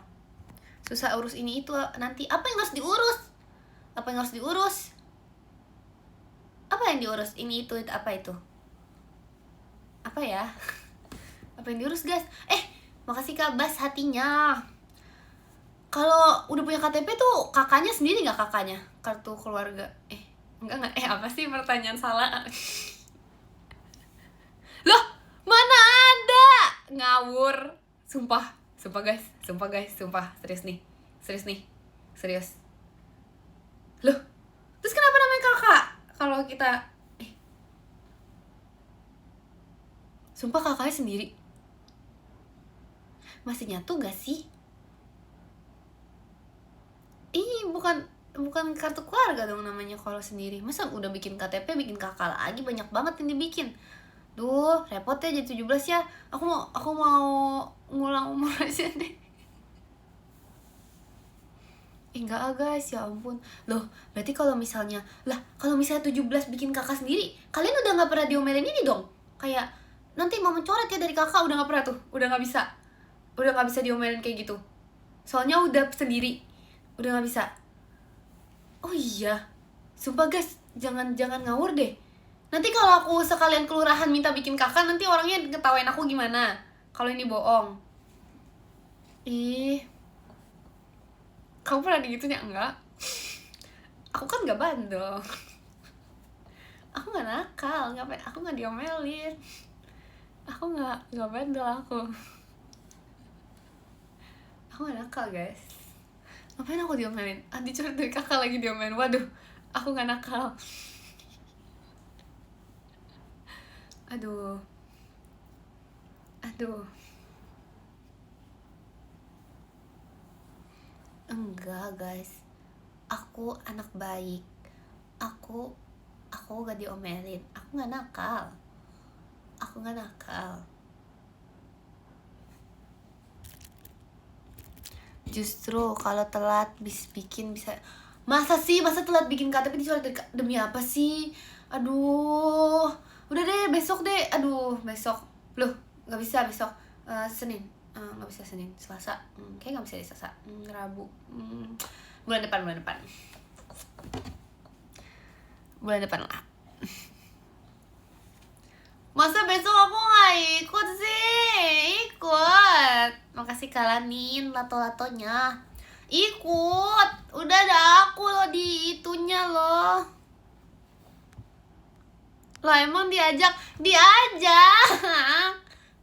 Susah urus ini itu nanti. Apa yang harus diurus? Apa yang diurus? Ini itu apa itu? Apa ya? Apa yang diurus guys? Makasih Kak Bas hatinya. Kalau udah punya KTP tuh kakaknya sendiri nggak kakaknya? Kartu keluarga? Enggak. Apa sih pertanyaan salah? Loh, mana ada? Ngawur. Sumpah guys. Serius. Loh, terus kenapa namanya kakak? Kalau kita sumpah kakaknya sendiri. Masih nyatu gak sih? Bukan kartu keluarga dong namanya kalau sendiri. Masa udah bikin KTP bikin kakak lagi, banyak banget yang dibikin. Duh, repot ya jadi 17 ya. Aku mau ngulang umur aja deh. Enggak guys, ya ampun. Loh, berarti kalau misalnya 17 bikin kakak sendiri, kalian udah gak pernah diomelin ini dong? Kayak, nanti mau mencoret ya dari kakak, udah gak pernah tuh. Udah gak bisa diomelin kayak gitu. Soalnya udah sendiri, udah gak bisa. Oh iya, sumpah guys, jangan ngawur deh. Nanti kalau aku sekalian kelurahan minta bikin kakak, nanti orangnya ketawain aku gimana kalau ini bohong? Kamu pernah digitunya? Enggak. Aku kan gak bandel. Aku gak nakal, aku gak diomelin. Aku gak bandel aku gak nakal guys. Ngapain aku diomelin? Dicoret dari kakak lagi diomelin. Waduh, aku gak nakal. Aduh. Enggak guys, aku anak baik. Aku gak diomelin. Aku gak nakal. Justru kalau telat bikin bisa. Masa telat bikin KTP dicoret demi apa sih? Aduh, udah deh besok deh. Aduh, besok. Loh, nggak bisa besok. Senin. Nggak bisa Senin, Selasa. Kayak nggak bisa di Selasa. Rabu. Bulan depan. Bulan depan lah. Masa besok aku nggak ikut sih? Ikut. Makasih Kalanin lato-latonya. Ikut. Udah ada aku loh di itunya loh. Lah emang diajak?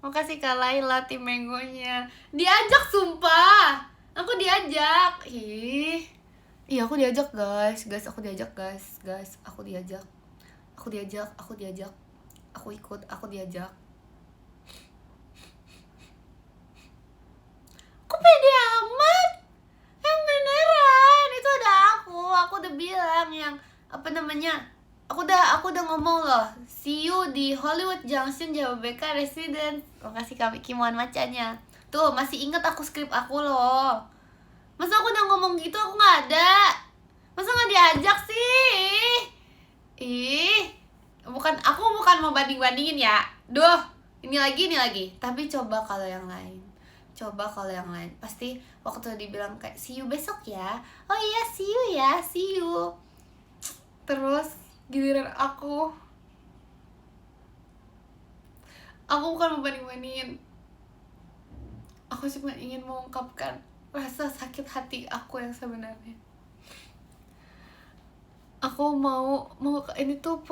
Makasih Kak Laila tim Menggonya. Diajak sumpah. Aku diajak. Iya aku diajak guys. Aku diajak. Aku ikut, aku diajak. Kok pede amat? Yang beneran, itu ada aku udah bilang yang apa namanya? Aku udah ngomong loh. See you di Hollywood Junction Jababeka Residence. Makasih kami Kimoan macanya. Tuh, masih inget aku skrip aku loh. Masa aku udah ngomong gitu aku nggak ada? Masa nggak diajak sih? Aku bukan mau banding-bandingin ya. Duh, ini lagi. Tapi coba kalau yang lain. Pasti waktu dibilang kayak see you besok ya. Oh iya, see you. Terus giliran aku bukan mau banding-bandingin. Aku cuma ingin mengungkapkan rasa sakit hati aku yang sebenarnya. Aku mau ini tuh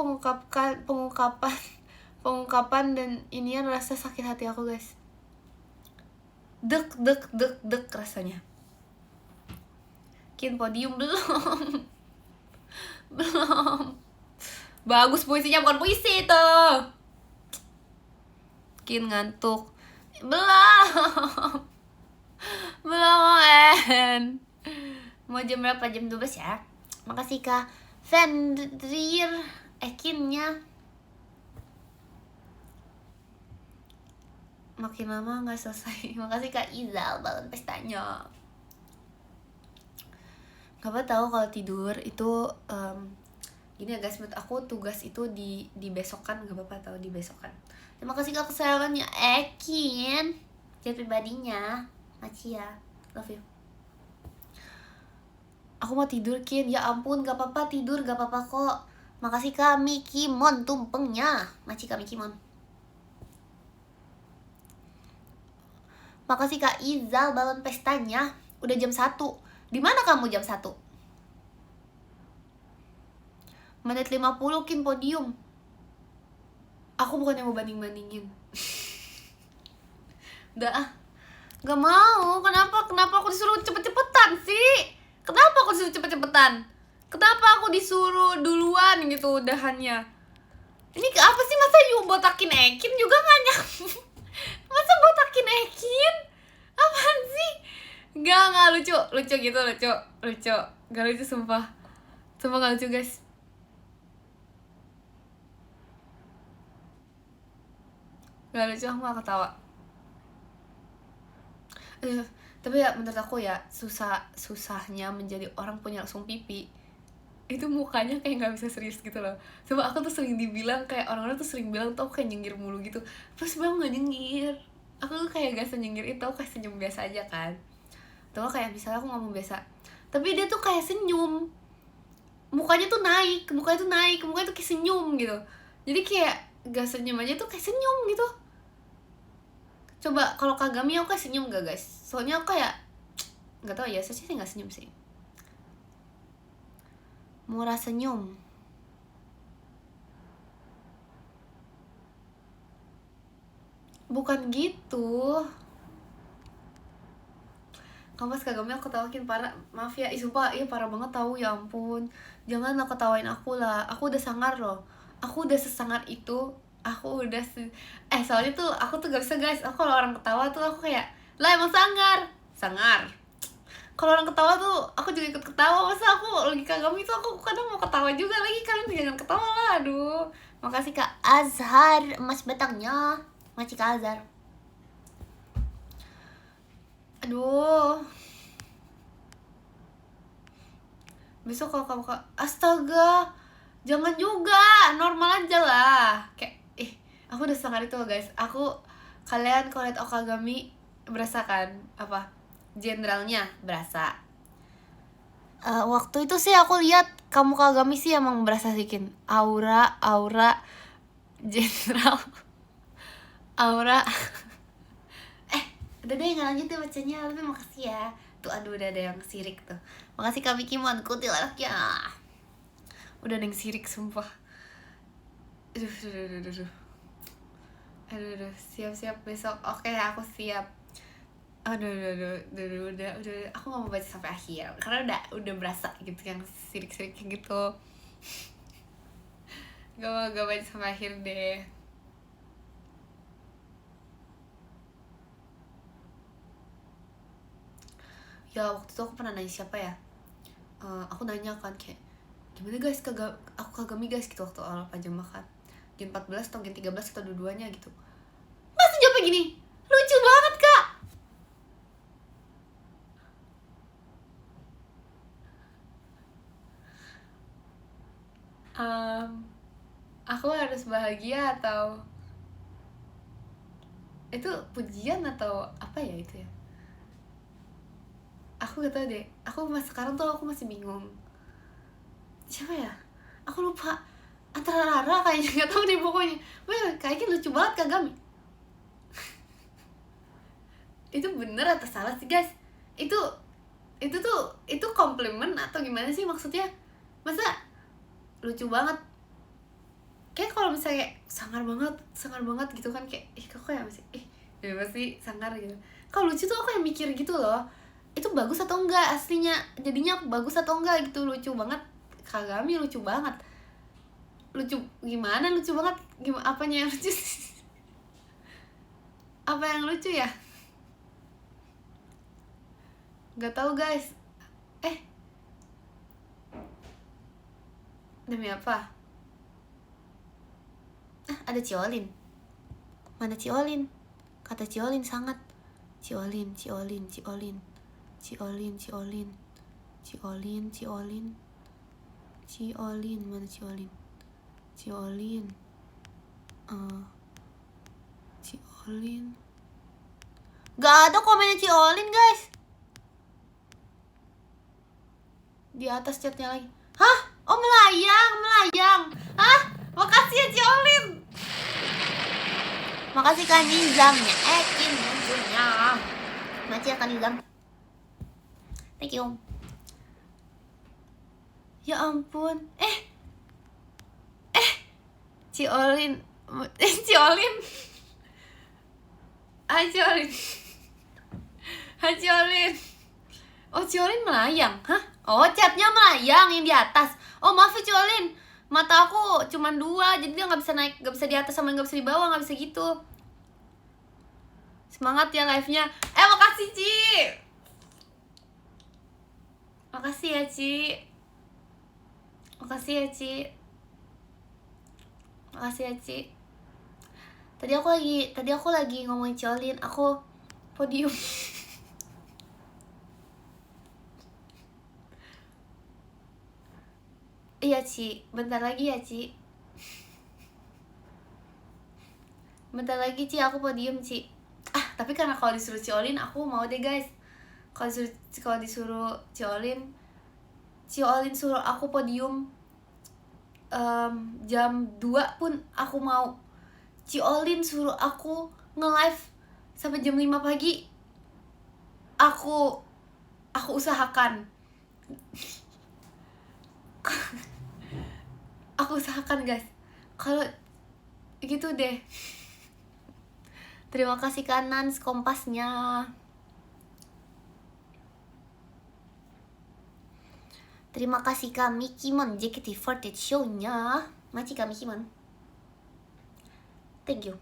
pengungkapan dan inian rasa sakit hati aku guys. Dek rasanya. Kin podium belum. Bagus puisinya, bukan puisi tuh. Kin ngantuk. Belum En. Mau jam berapa? Jam 12 ya. Makasih Kak Fendrir Ekinnya. Makin lama gak selesai. Makasih Kak Izal balon pestanya. Gak tahu kalau tidur itu gini ya guys, menurut aku tugas itu di besokan, gak apa-apa tahu di besokan. Terima kasih Kak kesayangannya Ekin. Jadi pribadinya Maci ya, love you. Aku mau tidur Kin, ya ampun gak apa-apa tidur, gak apa-apa kok. Makasih Kak Mikimon tumpengnya. Maci Kak Mikimon. Makasih Kak Izal balon pestanya. Udah jam 1. Di mana kamu jam 1? Menit 50 Kin podium. Aku bukan yang mau banding-bandingin. Udah gak mau. Kenapa aku disuruh cepet-cepetan sih? Kenapa aku disuruh duluan gitu udahannya? Ini apa sih, masa botakin Ekin juga gak nyambung? Masa botakin Ekin? Apaan sih? Gak lucu gitu, lucu. Gak lucu sumpah gak lucu guys. Gak lucu, aku gak ketawa. Tapi ya menurut aku ya susahnya menjadi orang punya langsung pipi itu mukanya kayak nggak bisa serius gitu loh. Coba aku tuh sering dibilang kayak orang-orang tuh sering bilang tuh kayak nyengir mulu gitu. Terus bang nggak nyengir, aku tuh kayak gak senyengir itu, aku kayak senyum biasa aja kan. Tuh kayak misalnya aku ngomong biasa, tapi dia tuh kayak senyum, mukanya tuh naik, mukanya tuh kayak senyum gitu. Jadi kayak gak senyum aja tuh kayak senyum gitu. Coba kalau Kagami aku kayak senyum gak guys? Soalnya aku kayak nggak tahu ya, saya sih nggak senyum sih. Murah senyum. Bukan gitu. Kampas Kagami aku ketawain parah. Maaf ya, sumpah iya parah banget tahu, ya ampun. Janganlah ketawain aku lah. Aku udah sangar loh. Aku udah sesangar itu. Soalnya tuh aku tuh gak bisa guys. Aku kalau orang ketawa tuh aku kayak lah emang sangar. Kalau orang ketawa tuh aku juga ikut ketawa. Masa aku lagi Kagami tuh aku kadang mau ketawa juga lagi. Kalian jangan ketawa lah, aduh. Makasih Kak Azhar emas batangnya. Makasih Kak Azhar. Aduh. besok kalau kamu astaga, jangan juga, normal aja lah. Kayak aku udah sangar itu guys. Kalian kalau lihat Okagami berasa kan apa? Jenderalnya berasa. Waktu itu sih aku lihat kamu Kagami sih emang berasa bikin aura jenderal. Aura. Udah deh nggak lanjut deh bacanya, tapi makasih ya. Tuh aduh udah ada yang sirik tuh. Makasih Kak Miki Mon, kutil anaknya. Udah ada yang sirik sumpah. Aduh, siap besok. Oke, aku siap. Aduh, udah. Aku nggak mau baca sampai akhir karena udah berasa gitu yang sirik-sirik gitu. Gak baca sampai akhir deh. Ya waktu itu aku pernah nanya siapa ya, aku nanya kan kayak gimana guys aku Kagami guys gitu waktu awal pajang makan Gen 14 atau Gen 13 atau dua-duanya gitu. Masa jawabnya gini, lucu banget kak. Aku harus bahagia atau itu pujian atau apa ya itu ya, aku gak tau deh. Sekarang tuh aku masih bingung siapa ya, aku lupa. Antara Rara kayaknya, gak tau deh pokoknya. Kayaknya lucu banget Kagami. Itu bener atau salah sih guys? Itu komplimen atau gimana sih maksudnya? Masa lucu banget? Kayak kalau misalnya sangar banget gitu kan, kayak kok kayak masih pasti sangar gitu. Kalau lucu tuh aku yang mikir gitu loh, itu bagus atau enggak aslinya, jadinya bagus atau enggak gitu. Lucu banget Kagami, lucu banget. Lucu gimana? Lucu banget gimana? Apanya yang lucu? Apa yang lucu ya? Gak tahu guys. Demi apa? Ada Ciolin. Mana Ciolin? Kata Ciolin sangat. Ciolin. Mana Ciolin? Ciolin. Gak ada komennya Ciolin guys. Di atas chatnya lagi. Hah? Oh melayang. Hah? Makasih ya Ciolin. Makasih Kak Nizam ya. Munculnya. Makasih ya Kak Nizam. Thank you. Ya ampun. Ciolin. Ciolin. Ciolin. Oh Ciolin melayang. Hah? Oh chatnya melayang yang di atas. Oh maaf ya Ciolin, mata aku cuman 2, jadi dia nggak bisa naik, nggak bisa di atas sama nggak bisa di bawah, nggak bisa gitu. Semangat ya live-nya. Makasih Ci. Makasih ya Ci. Tadi aku lagi ngomongin Ciolin, aku podium. Iya Ci, bentar lagi ya Ci. Bentar lagi Ci, aku podium Ci. Tapi karena kalau disuruh Ciolin aku mau deh guys. Kalau disuruh Ciolin suruh aku podium jam 2 pun aku mau. Ciolin suruh aku nge-live sampai jam 5 pagi, aku usahakan. Aku usahakan guys. Kalau gitu deh. Terima kasih kanan kompasnya. Terima kasih Kak Mikimon JKT48 show-nya. Makasih Kak Mikimon. Thank you.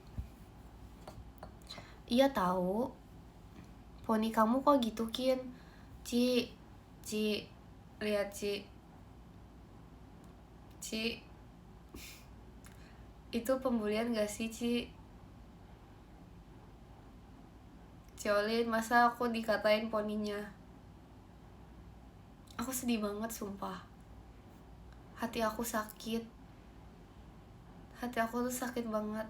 Iya tahu. Poni kamu kok gitu Kin? Ci, lihat Ci. Itu pembulian gak sih Ci? Ciolin, masa aku dikatain poninya? Aku sedih banget sumpah. hati aku sakit. Hati aku tuh sakit banget.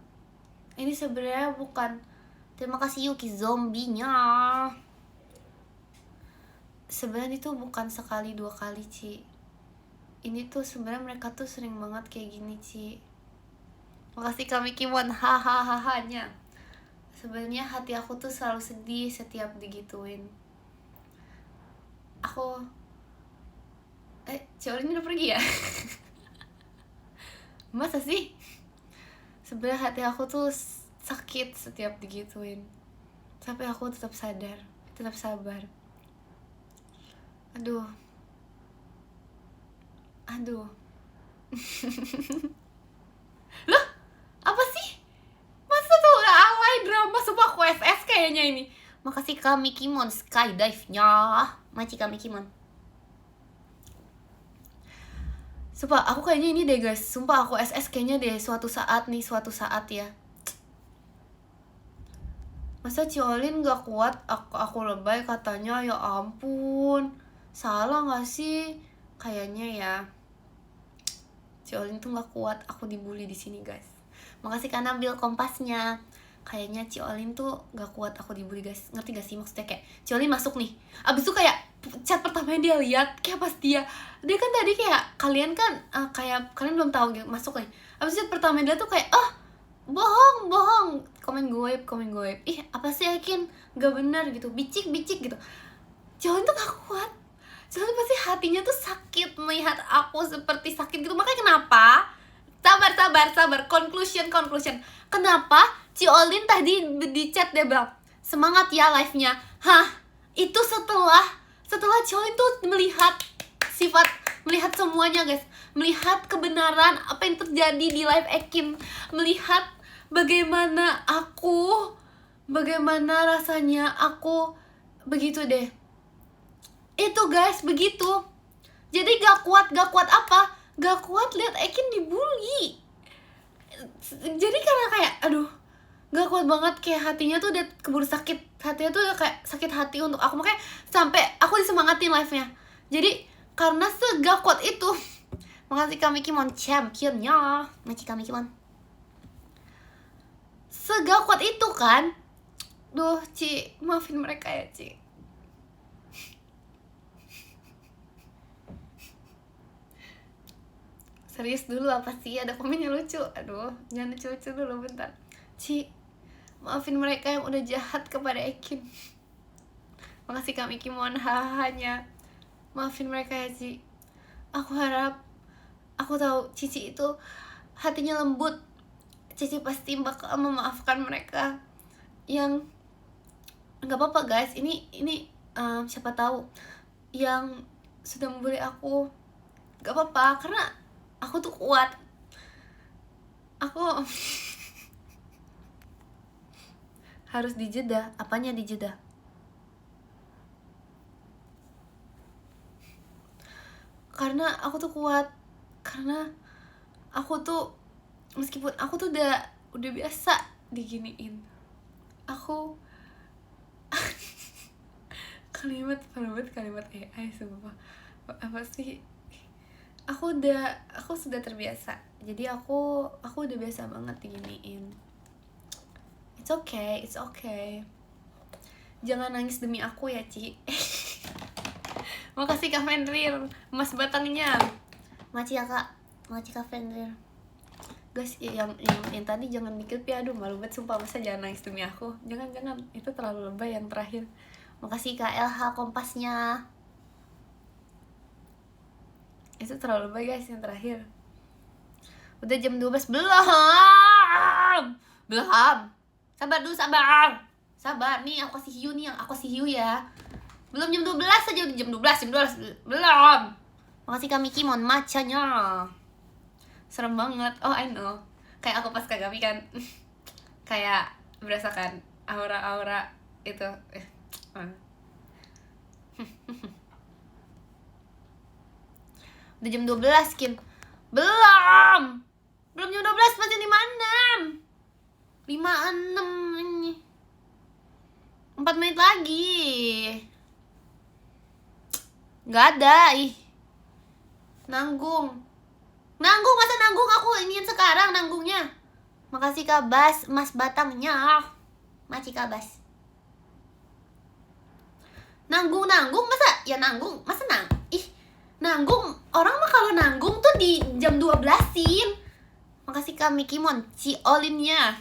Ini sebenarnya bukan, terima kasih Yuki zombinya. Sebenarnya itu bukan sekali dua kali, Ci. Ini tuh sebenarnya mereka tuh sering banget kayak gini, Ci. Makasih kami Kimon, hahaha-nya. Sebenarnya hati aku tuh selalu sedih setiap digituin. Aku Ciolin udah pergi ya? Masa sih? Sebenarnya hati aku tuh sakit setiap digituin. Tapi aku tetap sadar, tetap sabar. Aduh. Loh, apa sih? Masa tuh alay drama, sumpah aku SS kayaknya ini. Makasih kami Kimon skydive-nya. Maci kami Kimon. Sumpah aku kayaknya ini deh guys. Sumpah aku SS kayaknya deh suatu saat ya. Masa Ciolin gak kuat aku lebay katanya, ya ampun. Salah gak sih? Kayaknya ya. Ciolin tuh gak kuat aku dibully di sini guys. Makasih karena Nabil kompasnya. Kayaknya Ciolin tuh gak kuat aku dibully guys. Ngerti gak sih maksudnya? Kayak Ciolin masuk nih, abis itu kayak chat pertamanya dia lihat kayak pas dia kan tadi kayak kalian kan kayak kalian belum tahu gitu masuk nih. Abis chat pertama dia tuh kayak bohong komen gue ih apa sih Akin gak benar gitu, bicik gitu. Ciolin tuh gak kuat. Ciolin pasti hatinya tuh sakit melihat aku seperti sakit gitu. Makanya kenapa sabar conclusion kenapa Ciolin tadi di chat dia bilang semangat ya live-nya. Itu setelah Ciolin tuh melihat semuanya guys, melihat kebenaran apa yang terjadi di live Akin, melihat bagaimana rasanya aku begitu deh. Itu guys begitu. Jadi gak kuat apa? Gak kuat lihat Akin dibully. Jadi karena kayak aduh, gak kuat banget, kayak hatinya tuh udah keburu sakit. Hatinya tuh udah kayak sakit hati untuk aku. Makanya sampai aku disemangatin live-nya. Jadi karena segak kuat itu. Makasih kami Kimon championnya. Makasih kami Kimon. Segak kuat itu kan. Duh Ci, maafin mereka ya Ci. Serius dulu apa sih? Ada komennya lucu. Aduh, jangan lucu-lucu dulu bentar. Ci, maafin mereka yang udah jahat kepada Akin. Makasih kami Kimon hahanya. Maafin mereka ya Ci. Aku harap, aku tahu Cici itu hatinya lembut. Cici pasti bakal memaafkan mereka. Yang nggak apa-apa guys. Ini siapa tahu yang sudah membuli aku. Gak apa-apa karena aku tuh kuat. Aku harus dijeda. Apanya dijeda? Karena aku tuh kuat. Karena aku tuh meskipun aku tuh udah biasa diginiin. Aku kalimat AI sumpah. Apa sih? Aku sudah terbiasa. Jadi aku udah biasa banget diginiin. It's okay. Jangan nangis demi aku ya, Ci. Makasih Kak Fenrir, Mas batangnya. Makasih ya Kak. Makasih Kak Fenrir. Guys, yang tadi jangan dikit ya. Aduh, malu banget sumpah. Masa jangan nangis demi aku. Jangan. Itu terlalu lebay yang terakhir. Makasih Kak LH kompasnya. Itu terlalu lebay guys yang terakhir. Udah jam 12 belum. Sabar dulu, sabar nih, aku kasih hiu nih, yang aku kasih hiu ya. Belum jam 12 aja, udah jam 12 belum. Makasih kami Kimon macanya. Serem banget. Oh I know. Kayak aku pas Kagami kan. Kayak berasakan aura itu. Udah jam 12 Kin. Belum jam 12, masih 56 ini. 4 menit lagi. Gak ada, nanggung. Nanggung, masa nanggung aku iniin sekarang nanggungnya. Makasih Kak Bas, Mas Batangnya. Makasih Kak Bas. Nanggung masa ya nanggung, masa nanggung orang mah kalau nanggung tuh di jam 12-in. Makasih Kak Mikimon, si Olinnya.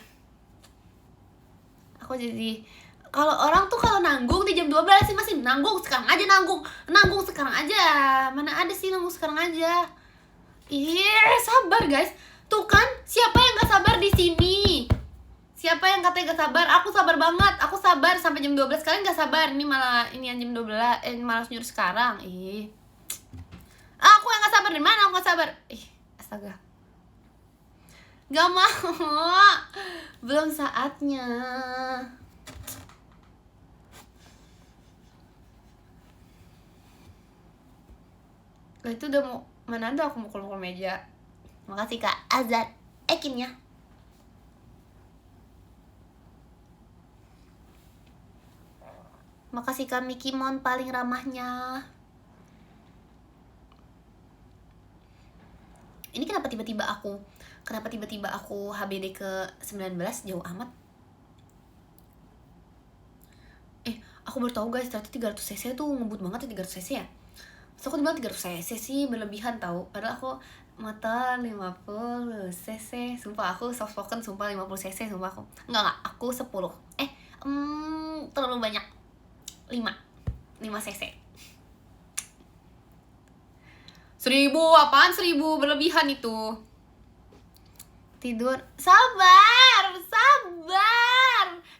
Aku jadi kalau orang tuh kalau nanggung di jam 12 sih masih nanggung sekarang aja nanggung sekarang aja. Mana ada sih nanggung sekarang aja. Sabar guys. Tuh kan, siapa yang gak sabar di sini? Siapa yang katanya gak sabar? Aku sabar banget. Aku sabar sampai jam 12. Kalian gak sabar. Ini malah ini jam 12. Malah nyuruh sekarang. Aku yang gak sabar. Di mana aku gak sabar? Astaga. Gak mau. Belum saatnya. Lah itu udah mau, mana ada aku mau keluar meja. Makasih Kak Azad Ekinnya. Makasih Kak Mikimon paling ramahnya. Ini kenapa tiba-tiba aku HBD ke 19 jauh amat. Aku baru tahu guys, ternyata 300 cc tuh ngebut banget ya 300 cc ya. So aku bilang 300 cc sih berlebihan tahu. Padahal aku motor 50 cc. Sumpah aku soft spoken, sumpah 50 cc sumpah aku. Enggak, aku 10. Terlalu banyak. 5 cc. 1000 apaan 1000 berlebihan itu. Tidur. Sabar.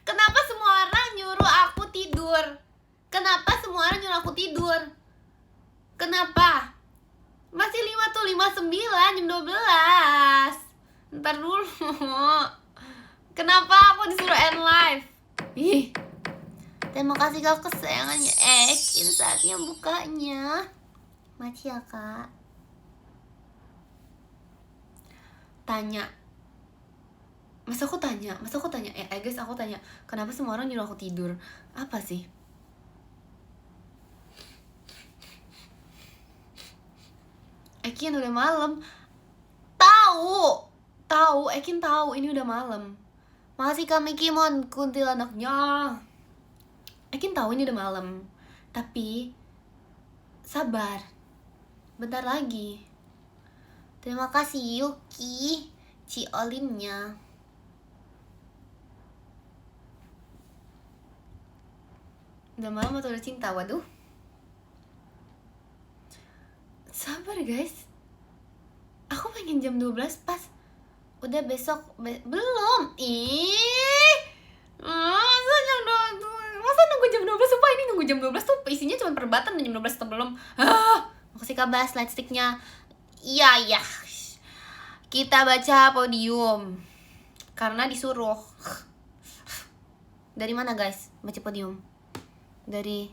Kenapa semua orang nyuruh aku tidur? Kenapa? Masih 5 tuh, 59 jam 12. Ntar dulu. Kenapa aku disuruh end live? Terima kasih Kak kesayangannya. Ekin saatnya bukanya. Maci ya Kak. Tanya. Masa aku tanya? Guys aku tanya. Kenapa semua orang nyuruh aku tidur? Apa sih? Ekin udah malam. Tahu, Ekin tahu ini udah malam. Makasih Kak Mikimon kuntilanaknya. Ekin tahu ini udah malam. Tapi sabar. Bentar lagi. Terima kasih Yuki, Ci Olinnya. Udah malam atau udah cinta? Waduh. Sabar guys. Aku pengen jam 12 pas. Udah besok belum. Masa nunggu jam 12? Sumpah ini nunggu jam 12 tuh isinya cuma perdebatan jam 12 atau belum. Makasih Kak Bas lightsticknya. Iya. Kita baca podium. Karena disuruh. Dari mana guys baca podium? Dari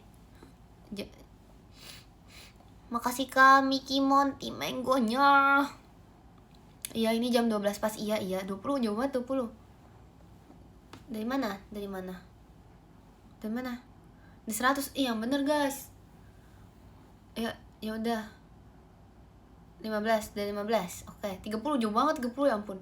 makasih Kak Mikimon tim menggonya. Iya ini jam 12 pas. Iya 20 jauh banget 20. Dari mana? Di 100. Yang bener guys. Ya udah 15 dari 15. Oke 30 jauh banget 30 ya ampun.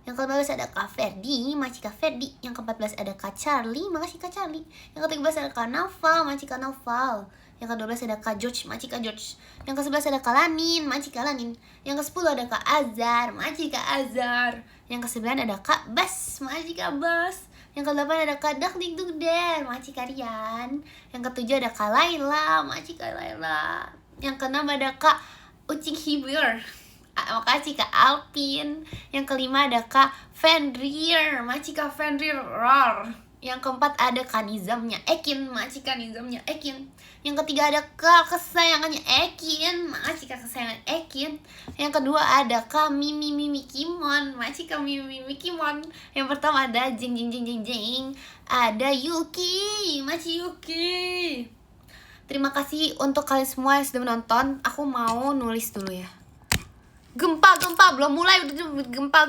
Yang ke-15 ada Kak Ferdi, makasih Kak Ferdi. Yang ke-14 ada Kak Charlie, makasih Kak Charlie. Yang ke-13 ada Kak Naval, makasih Kak Naval. Yang ke-12 ada Kak George, makasih Kak George. Yang ke-11 ada Kak Lanin, makasih Kak Lanin. Yang ke-10 ada Kak Azhar, makasih Kak Azhar. Yang ke-9 ada Kak Bas, makasih Kak Bas. Yang ke-8 ada Kak Dakdikdukder, makasih Kak Rian. Yang ke-7 ada Kak Laila, makasih Kak Laila. Yang ke-6 ada Kak Ucing Hibur, makasih Kak Alpin. Yang ke-5 ada Kak Fenrir, makasih Kak Fenrir. Yang ke-4 ada Kak Nizamnya Ekin, makasih Kak Nizamnya Ekin. Yang ke-3 ada Kak kesayangannya Ekin, makasih Kak kesayangan Ekin. Yang kedua ada Kak Mimi Kimon, makasih Kak Mimi Kimon. Yang pertama ada Jing. Ada Yuki, makasih Yuki. Terima kasih untuk kalian semua yang sudah menonton. Aku mau nulis dulu ya. Gempa belum mulai gempa.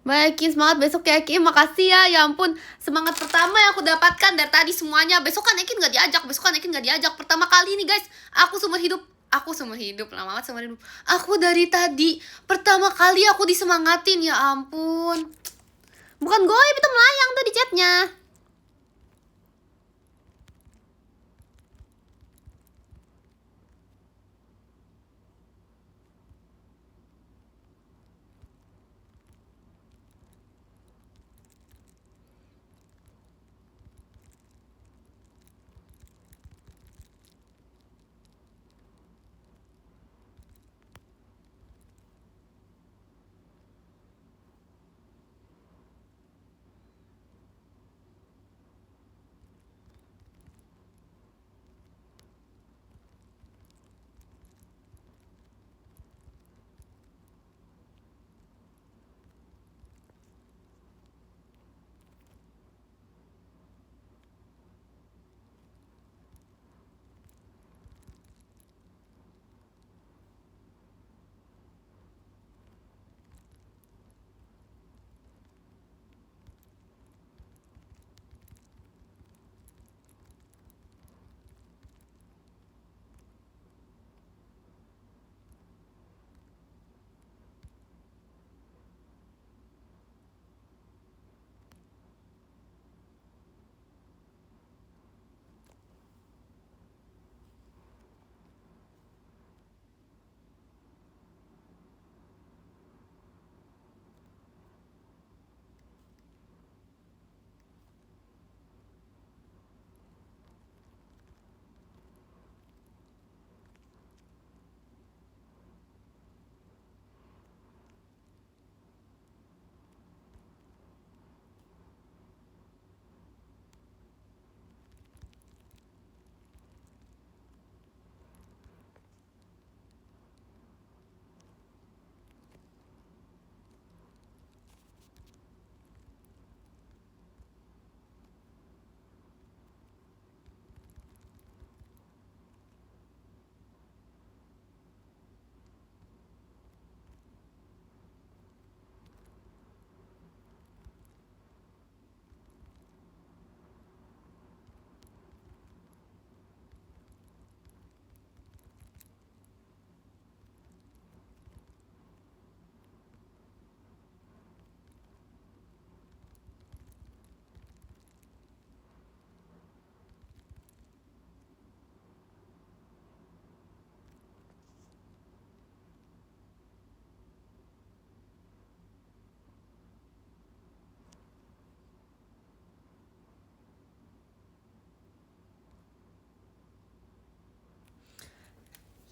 Baikin semangat besok ya Ekin, makasih ya ampun semangat pertama yang aku dapatkan dari tadi semuanya. Besok kan Ekin gak diajak, pertama kali ini guys aku seumur hidup Aku seumur hidup, lama banget seumur hidup. Aku dari tadi, pertama kali aku disemangatin, ya ampun. Bukan goib, itu melayang tuh di chatnya.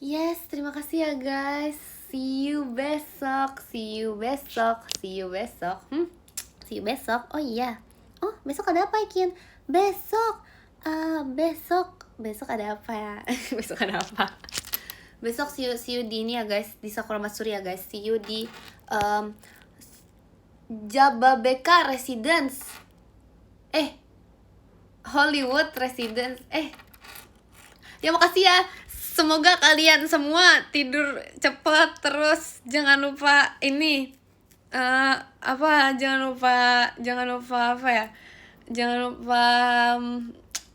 Yes, terima kasih ya guys. See you besok. See you besok. See you besok. See you besok. Oh iya. Oh, besok ada apa, Ikin? Besok. Besok ada apa ya? Besok ada apa? Besok see you di ini ya guys, di Sakura Matsuri ya guys. See you di Jababeka Residence. Hollywood Residence. Ya makasih ya. Semoga kalian semua tidur cepat, terus jangan lupa ini jangan lupa apa ya? Jangan lupa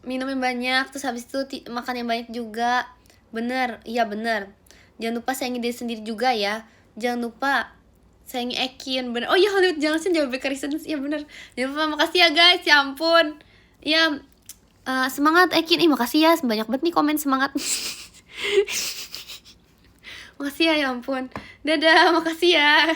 minum yang banyak, terus habis itu makan yang banyak juga. Bener. Jangan lupa sayangi diri sendiri juga ya. Jangan lupa sayangi Ekin, bener. Oh iya, Hollywood Junction, Jababeka Residence, iya bener. Jangan lupa, makasih ya guys, ya ampun. Ya, semangat Ekin. Makasih ya, banyak banget nih komen semangat. Makasih ya ampun. Dadah, makasih ya.